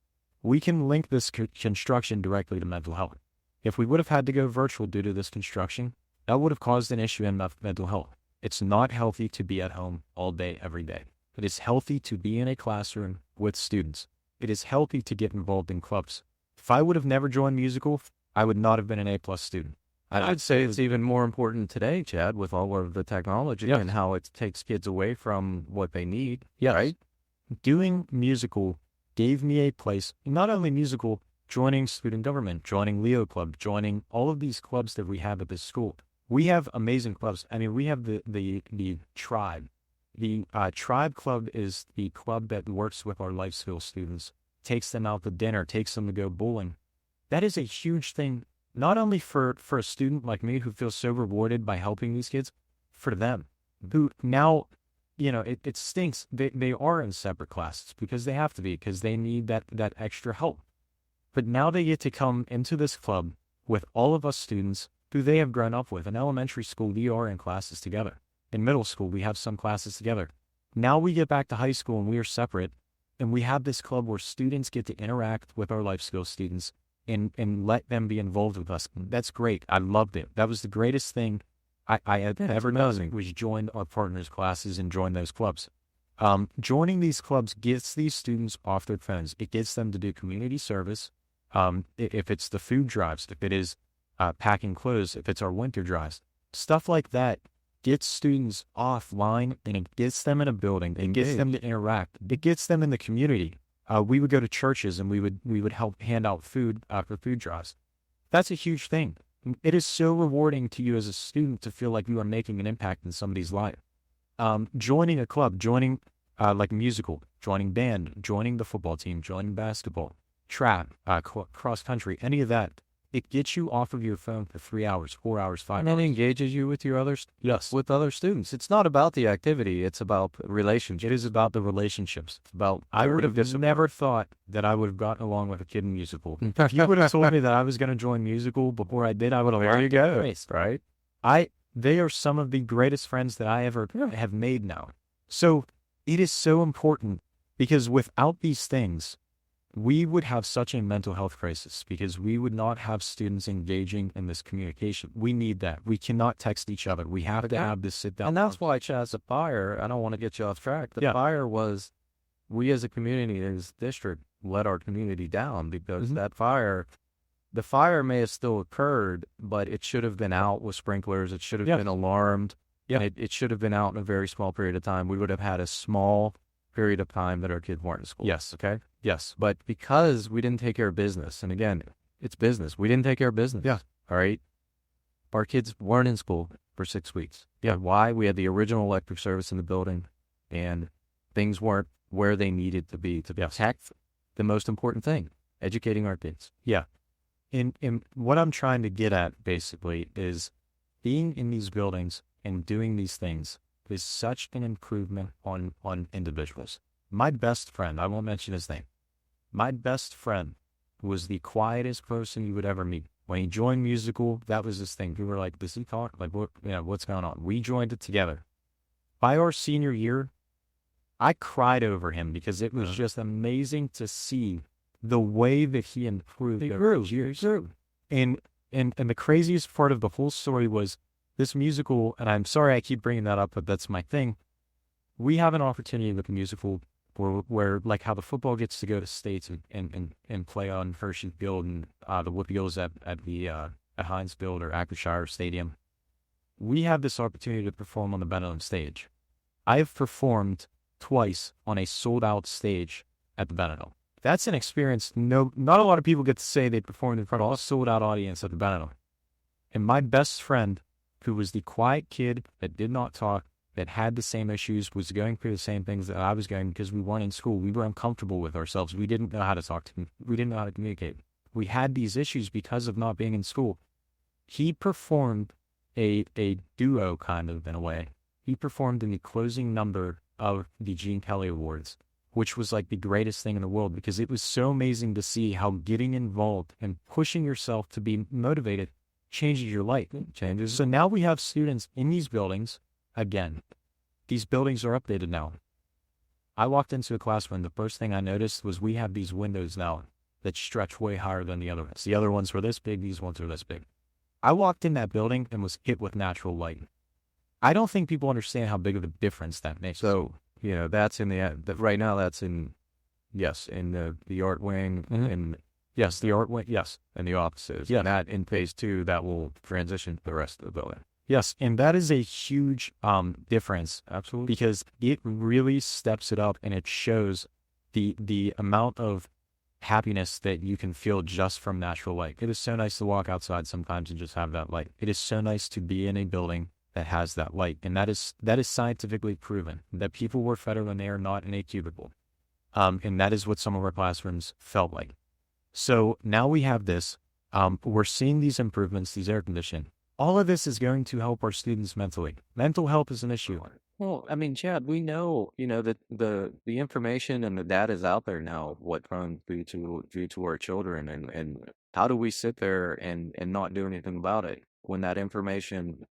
We can link this construction directly to mental health. If we would have had to go virtual due to this construction, that would have caused an issue in mental health. It's not healthy to be at home all day, every day. It is healthy to be in a classroom with students. It is healthy to get involved in clubs. If I would have never joined musical, I would not have been an A+ student. I'd say it's even more important today, Chad, with all of the technology and how it takes kids away from what they need. Yes. Right? Doing musical gave me a place, not only musical, joining student government, joining Leo Club, joining all of these clubs that we have at this school. We have amazing clubs. I mean, we have the Tribe. The Tribe Club is the club that works with our life skills students, takes them out to dinner, takes them to go bowling. That is a huge thing. Not only for a student like me who feels so rewarded by helping these kids, for them who now, it stinks. They are in separate classes because they have to be, because they need that extra help. But now they get to come into this club with all of us students who they have grown up with. In elementary school, we are in classes together. In middle school, we have some classes together. Now we get back to high school and we are separate. And we have this club where students get to interact with our life skills students and let them be involved with us. That's great. I loved it. That was the greatest thing I had ever done, was join our partners' classes and join those clubs. Joining these clubs gets these students off their phones. It gets them to do community service. if it's the food drives, if it is packing clothes, if it's our winter drives, stuff like that gets students offline and it gets them in a building. It gets them to interact. It gets them in the community. We would go to churches and we would help hand out food for food drives. That's a huge thing. It is so rewarding to you as a student to feel like you are making an impact in somebody's life. Joining a club, joining like musical, joining band, joining the football team, joining basketball, track, cross country, any of that. It gets you off of your phone for 3 hours, 4 hours, 5 And hours. it engages you with your with other students. It's not about the activity; it's about relationships. It is about the relationships. I would have just never thought that I would have gotten along with a kid in musical. If you would have told me that I was going to join musical before I did, I would have. There you go. Right? They are some of the greatest friends that I ever have made now. So it is so important because without these things, we would have such a mental health crisis because we would not have students engaging in this communication. We need that. We cannot text each other. We have to have this sit down. And that's why Chaz, the fire, I don't want to get you off track. The fire was, we as a community, as a district, let our community down because that fire, the fire may have still occurred, but it should have been out with sprinklers. It should have been alarmed. Yeah. It should have been out in a very small period of time. We would have had a small period of time that our kids weren't in school. Yes. Okay. Yes. But because we didn't take care of business, and again, it's business. We didn't take care of business. Yeah. All right. Our kids weren't in school for 6 weeks. Yeah. Why? We had the original electric service in the building and things weren't where they needed to be protect the most important thing, educating our kids. Yeah. And what I'm trying to get at basically is being in these buildings and doing these things is such an improvement on individuals. My best friend, I won't mention his name, my best friend was the quietest person you would ever meet. When he joined musical, that was his thing. We were like, does he talk? Like, what's going on? We joined it together. By our senior year, I cried over him because it was just amazing to see the way that he improved over years. And the craziest part of the whole story was this musical, and I'm sorry I keep bringing that up, but that's my thing. We have an opportunity with the musical where like how the football gets to go to states and play on Hershey Field and the Whoop Eagles at Heinz Field or Acrisure Stadium. We have this opportunity to perform on the Benetton stage. I've performed twice on a sold-out stage at the Benetton. That's an experience not a lot of people get to say they performed in front of a sold-out audience at the Benetton. And my best friend, who was the quiet kid that did not talk, that had the same issues, was going through the same things that I was going because we weren't in school. We were uncomfortable with ourselves. We didn't know how to talk to them. We didn't know how to communicate. We had these issues because of not being in school. He performed a duo kind of in a way. He performed in the closing number of the Gene Kelly Awards, which was like the greatest thing in the world because it was so amazing to see how getting involved and pushing yourself to be motivated changes your life. So now we have students in these buildings. Again, these buildings are updated now. I walked into a classroom. The first thing I noticed was we have these windows now that stretch way higher than the other ones. The other ones were this big. These ones are this big. I walked in that building and was hit with natural light. I don't think people understand how big of a difference that makes. So, that's in right now that's in the art wing and yes, the art wing. Yes. and the offices. Yeah. And that in phase 2, that will transition to the rest of the building. Yes, and that is a huge difference. Absolutely. Because it really steps it up and it shows the amount of happiness that you can feel just from natural light. It is so nice to walk outside sometimes and just have that light. It is so nice to be in a building that has that light. And that is scientifically proven that people work better when they are not in a cubicle. And that is what some of our classrooms felt like. So now we have this. We're seeing these improvements, these air conditioning. All of this is going to help our students mentally. Mental health is an issue. Well, I mean, Chad, we know, that the information and the data is out there now, what phones do to our children, and how do we sit there and not do anything about it when that information,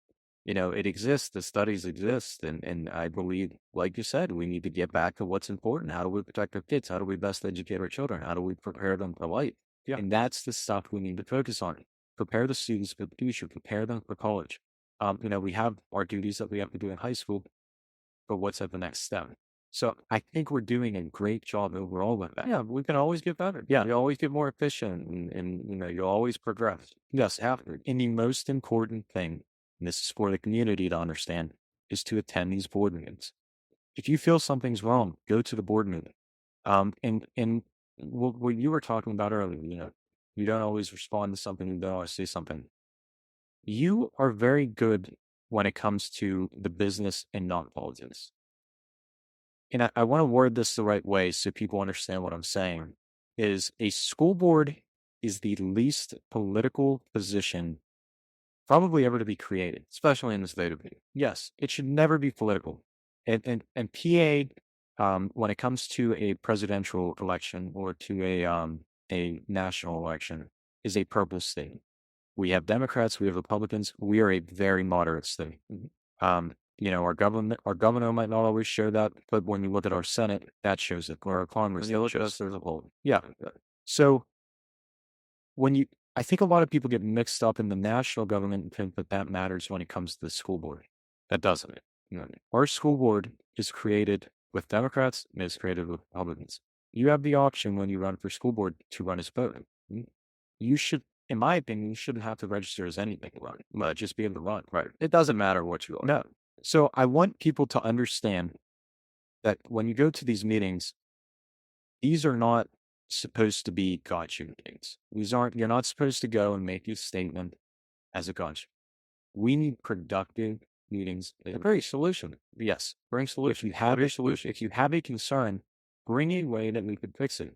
it exists, the studies exist, and I believe, like you said, we need to get back to what's important. How do we protect our kids? How do we best educate our children? How do we prepare them for life? Yeah. And that's the stuff we need to focus on. Prepare the students for the future, prepare them for college. We have our duties that we have to do in high school, but what's at the next step? So I think we're doing a great job overall with that. Yeah, we can always get better. Yeah, you always get more efficient, and you always progress. Yes, after. And the most important thing, and this is for the community to understand, is to attend these board meetings. If you feel something's wrong, go to the board meeting. And what you were talking about earlier, you don't always respond to something, you don't always say something. You are very good when it comes to the business and non-politics. And I want to word this the right way so people understand what I'm saying, is a school board is the least political position probably ever to be created, especially in the state of New York. Yes, it should never be political. And PA, when it comes to a presidential election or to a national election, is a purple state. We have Democrats, we have Republicans. We are a very moderate state. Our governor might not always show that, but when you look at our Senate, that shows it. Or our Congress, When you look at shows us as a whole. yeah. So I think a lot of people get mixed up in the national government and think that that matters when it comes to the school board. That doesn't. Our school board is created with Democrats and is created with Republicans. You have the option when you run for school board to run as both. You should, in my opinion, you shouldn't have to register as anything to run. Just be able to run. Right. It doesn't matter what you are. No. So I want people to understand that when you go to these meetings, these are not supposed to be gotcha meetings. You're not supposed to go and make a statement as a gotcha. We need productive meetings. Bring solution. Yes, bring solution. If you have a solution, if you have a concern, bring a way that we could fix it.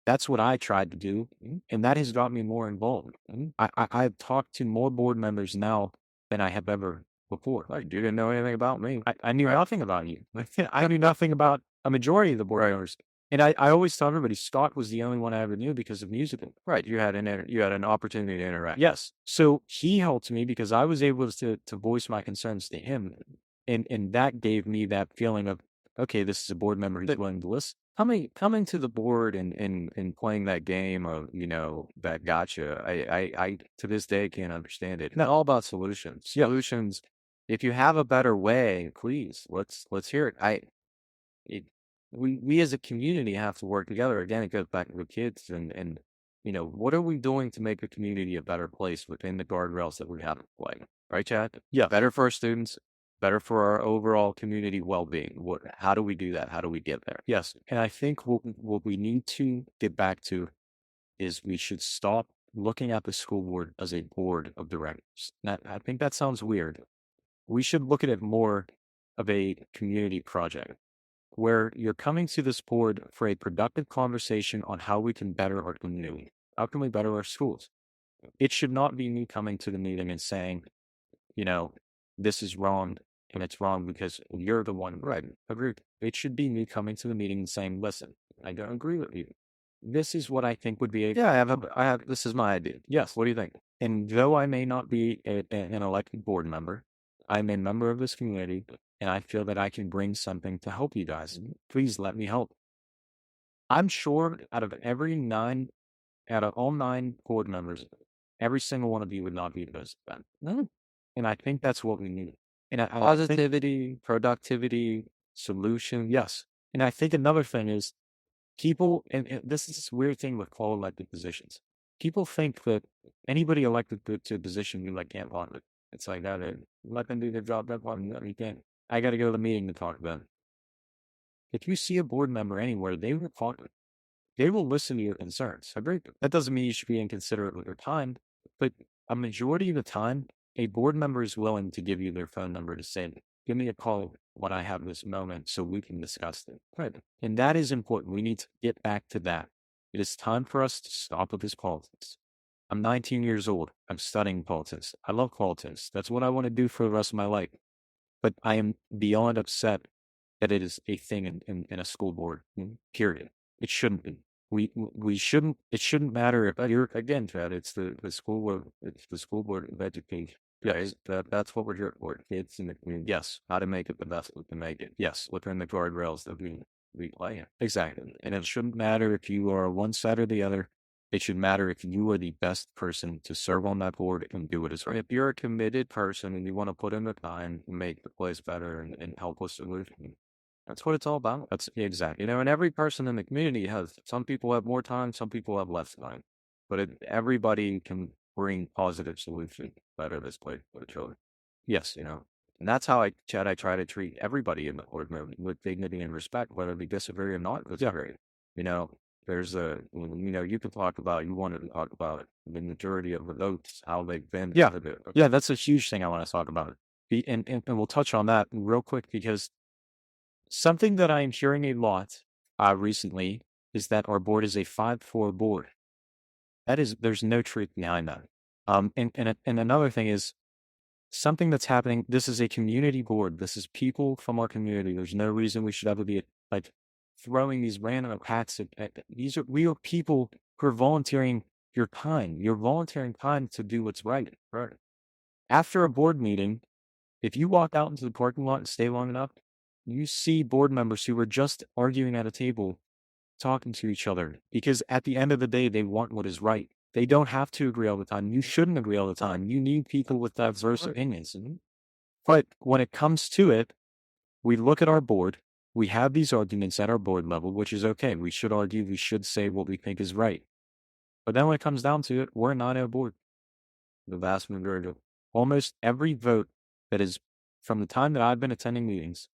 That's what I tried to do, and that has got me more involved. I've talked to more board members now than I have ever before. Like, you didn't know anything about me. I knew nothing about you. I knew nothing about a majority of the board members. And I always tell everybody, Scott was the only one I ever knew because of musical. Right. You had an opportunity to interact. Yes. So he helped me because I was able to voice my concerns to him. And that gave me that feeling of, okay, this is a board member who's willing to listen. Coming to the board and playing that game of, that gotcha, I to this day can't understand it. It's all about solutions. Yeah. Solutions. If you have a better way, please, let's hear it. We as a community have to work together. Again, it goes back to the kids and what are we doing to make the community a better place within the guardrails that we have in play? Right, Chad? Yeah. Better for our students, better for our overall community well-being. How do we do that? How do we get there? Yes. And I think what we need to get back to is we should stop looking at the school board as a board of directors. Now, I think that sounds weird. We should look at it more of a community project where you're coming to this board for a productive conversation on how we can better our community. How can we better our schools? It should not be me coming to the meeting and saying, this is wrong and it's wrong because you're the one. Right. Agreed. It should be me coming to the meeting and saying, listen, I don't agree with you. This is what I think would be This is my idea. Yes. What do you think? And though I may not be an elected board member, I'm a member of this community and I feel that I can bring something to help you guys. Please let me help. I'm sure out of all 9 board members, every single one of you would not be opposed to that. No. And I think that's what we need. And Positivity, productivity, solution. Yes. And I think another thing is people, and this is this weird thing with all elected positions. People think that anybody elected to a position you can't run it. It's like that. Let them do their job. No, you can't. I got to go to the meeting to talk about it. If you see a board member anywhere, they will listen to your concerns. Agree. That doesn't mean you should be inconsiderate with your time, but a majority of the time, a board member is willing to give you their phone number to say, give me a call when I have this moment so we can discuss it. Right. And that is important. We need to get back to that. It is time for us to stop with this politics. I'm 19 years old. I'm studying politics. I love politics. That's what I want to do for the rest of my life. But I am beyond upset that it is a thing in a school board, period. It shouldn't be. We shouldn't, it shouldn't matter if you're, again, Chad, it's the school board of education. Yes, that's what we're here for. Kids in the community. Yes, how to make it the best we can make it. Yes. Within the guardrails that we play in. Exactly. And it shouldn't matter if you are one side or the other. It should matter if you are the best person to serve on that board and do it as right. If you're a committed person and you want to put in the time and make the place better and help with solution, That's what it's all about. That's exactly. And every person in the community some people have more time, some people have less time, but everybody can bring positive solutions better this place for the children. Yes. And that's how I try to treat everybody in the board movement with dignity and respect, whether they disagree or not disagree. There's you can talk about, you wanted to talk about the majority of the votes, how they've been. Yeah. Yeah. That's a huge thing I want to talk about. And we'll touch on that real quick, because something that I'm hearing a lot recently is that our board is a 5-4 board. There's no truth behind that. And another thing is something that's happening. This is a community board. This is people from our community. There's no reason we should ever be like throwing these random hats at we are people who are volunteering your time. You're volunteering time to do what's right. Right. After a board meeting, if you walk out into the parking lot and stay long enough, you see board members who were just arguing at a table, talking to each other, because at the end of the day, they want what is right. They don't have to agree all the time. You shouldn't agree all the time. You need people with diverse opinions. But when it comes to it, we look at our board, we have these arguments at our board level, which is okay. We should argue, we should say what we think is right. But then when it comes down to it, we're not a board. The vast majority of almost every vote that is, from the time that I've been attending meetings,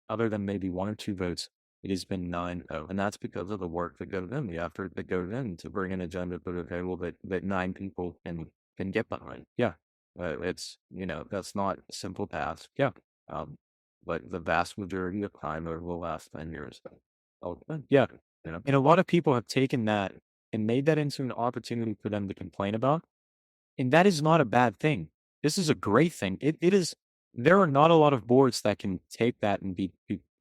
other than maybe 1 or 2 votes, it has been 9-0. And that's because of the work that goes in, the effort that goes in to bring an agenda to the table that 9 people can get behind. Yeah. It's, that's not a simple task. Yeah. But the vast majority of time over the last 10 years. Yeah. And a lot of people have taken that and made that into an opportunity for them to complain about. And that is not a bad thing. This is a great thing. It is. There are not a lot of boards that can take that and be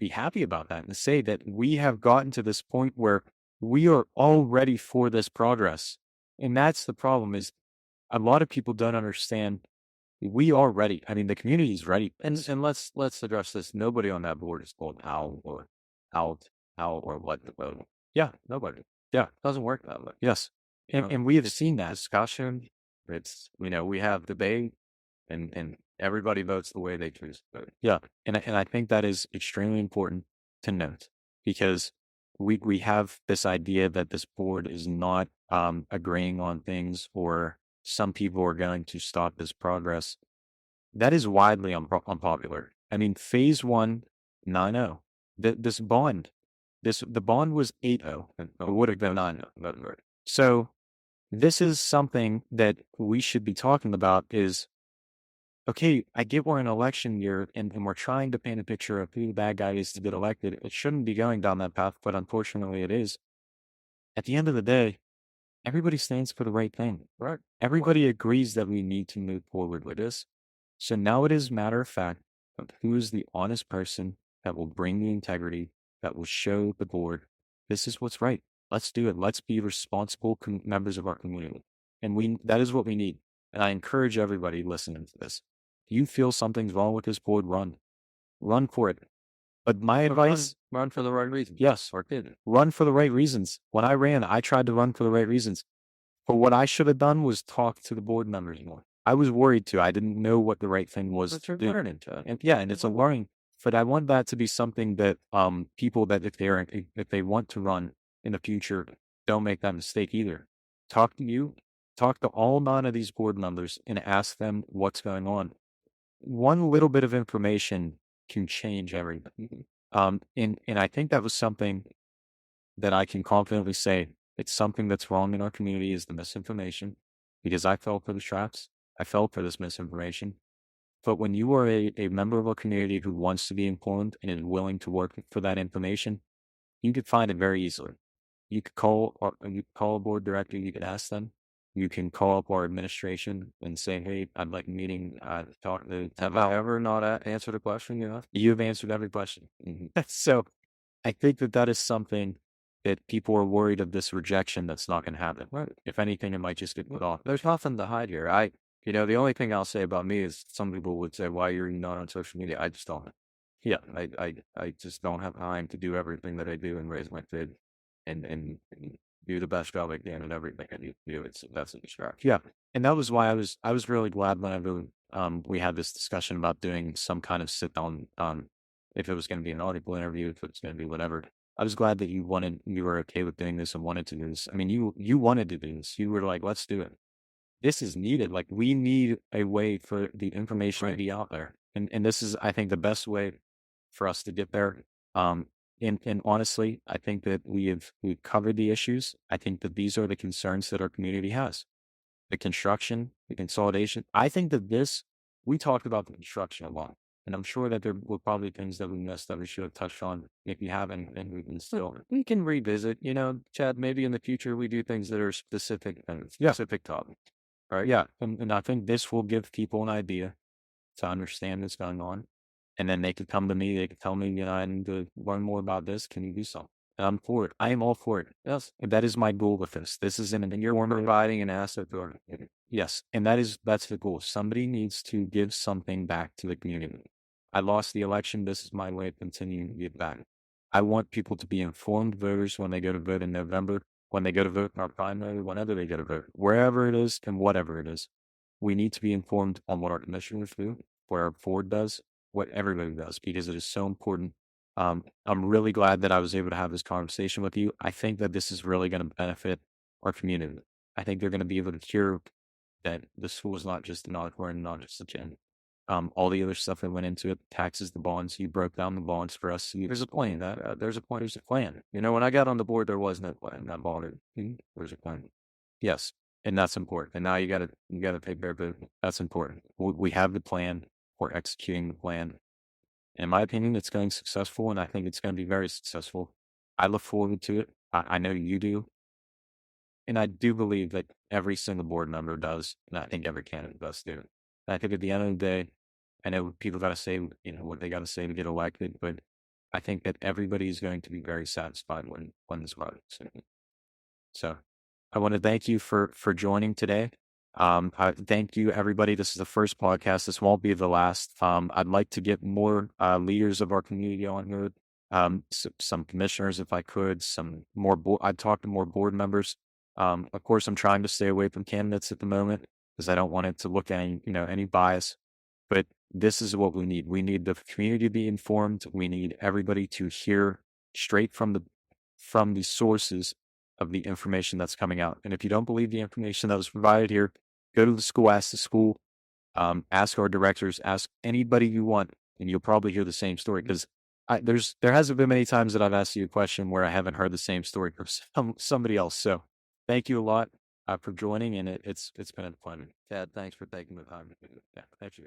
happy about that and say that we have gotten to this point where we are all ready for this progress. And that's the problem, is a lot of people don't understand we are ready. I mean, the community is ready. And let's address this. Nobody on that board is told how or what to vote. Yeah. Nobody. Yeah. It doesn't work that way. Yes. And we have seen that. Discussion. It's, we have debate and everybody votes the way they choose to vote. Yeah. And I think that is extremely important to note, because we have this idea that this board is not agreeing on things, or some people are going to stop this progress. That is widely unpopular. I mean, phase 1, 9-0. This bond, the bond was 8-0. It would have been 9-0. So this is something that we should be talking about is, okay, I get we're in an election year and we're trying to paint a picture of who the bad guy is to get elected. It shouldn't be going down that path, but unfortunately it is. At the end of the day, everybody stands for the right thing. Right. Everybody agrees that we need to move forward with this. So now it is matter of fact of who is the honest person that will bring the integrity, that will show the board, this is what's right. Let's do it. Let's be responsible members of our community. And that is what we need. And I encourage everybody listening to this. If you feel something's wrong with this board, run for it. But my advice, run for the right reasons. Yes. Or did. Run for the right reasons. When I ran, I tried to run for the right reasons. But what I should have done was talk to the board members more. I was worried too. I didn't know what the right thing was to do. Learning to. And it's a learning. But I want that to be something that people that if they want to run in the future, don't make that mistake either. Talk to all 9 of these board members and ask them what's going on. One little bit of information can change everything. And I think that was something that I can confidently say it's something that's wrong in our community, is the misinformation, because I fell for the traps. I fell for this misinformation. But when you are a member of a community who wants to be informed and is willing to work for that information, you could find it very easily. You could call a board director, you could ask them. You can call up our administration and say, hey, I'd like a meeting. Talk to. Have I ever not answered a question you asked? You've answered every question. So I think that is something that people are worried of, this rejection that's not going to happen. Right. If anything, it might just get put off. There's nothing to hide here. The only thing I'll say about me is some people would say, why you're not on social media? I just don't. Yeah. I just don't have time to do everything that I do and raise my kid and do the best job I can at everything I need to do. That's a distraction. Yeah. And that was why I was really glad whenever we had this discussion about doing some kind of sit down if it was going to be an audible interview, if it was going to be whatever. I was glad that you were okay with doing this and wanted to do this. I mean, you wanted to do this. You were like, let's do it. This is needed. Like, we need a way for the information to be out there. And this is, I think, the best way for us to get there. Um, and honestly, I think that we've covered the issues. I think that these are the concerns that our community has. The construction, the consolidation. I think that we talked about the construction a lot. And I'm sure that there were probably things that we missed that we should have touched on. If you haven't, and we can revisit, Chad, maybe in the future we do things that are specific and specific topics. Right. Yeah. And I think this will give people an idea to understand what's going on. And then they could come to me, they could tell me, I need to learn more about this. Can you do something? And I'm for it. I am all for it. Yes. And that is my goal with this. This is and you're providing an asset to our community. Yes. And that's the goal. Somebody needs to give something back to the community. I lost the election. This is my way of continuing to give back. I want people to be informed voters when they go to vote in November, when they go to vote in our primary, whenever they go to vote, wherever it is and whatever it is. We need to be informed on what our commissioners do, what our board does, what everybody does, because it is so important. I'm really glad that I was able to have this conversation with you. I think that this is really going to benefit our community. I think they're going to be able to hear that the school is not just an auditorium and not just a gym. All the other stuff that went into it, taxes, the bonds, you broke down the bonds for us. There's a plan. There's a plan. When I got on the board, there was no plan. That bothered me. There's a plan. Yes. And that's important. And now you gotta take care of it. That's important. We have the plan. We're executing the plan. In my opinion, it's going successful, and I think it's going to be very successful. I look forward to it. I know you do. And I do believe that every single board member does, and I think every candidate does too. And I think at the end of the day, I know people got to say, what they got to say to get elected, but I think that everybody is going to be very satisfied when this vote. So I want to thank you for joining today. I thank you, everybody. This is the first podcast. This won't be the last. I'd like to get more leaders of our community on here, some commissioners, if I could, some more. I'd talk to more board members. Of course, I'm trying to stay away from candidates at the moment because I don't want it to look at any bias. But this is what we need. We need the community to be informed. We need everybody to hear straight from the sources of the information that's coming out. And if you don't believe the information that was provided here, go to the school, ask the school, ask our directors, ask anybody you want, and you'll probably hear the same story. Because there hasn't been many times that I've asked you a question where I haven't heard the same story from somebody else. So thank you a lot for joining, and it's been a pleasure. Chad, thanks for taking the time. Yeah, thank you.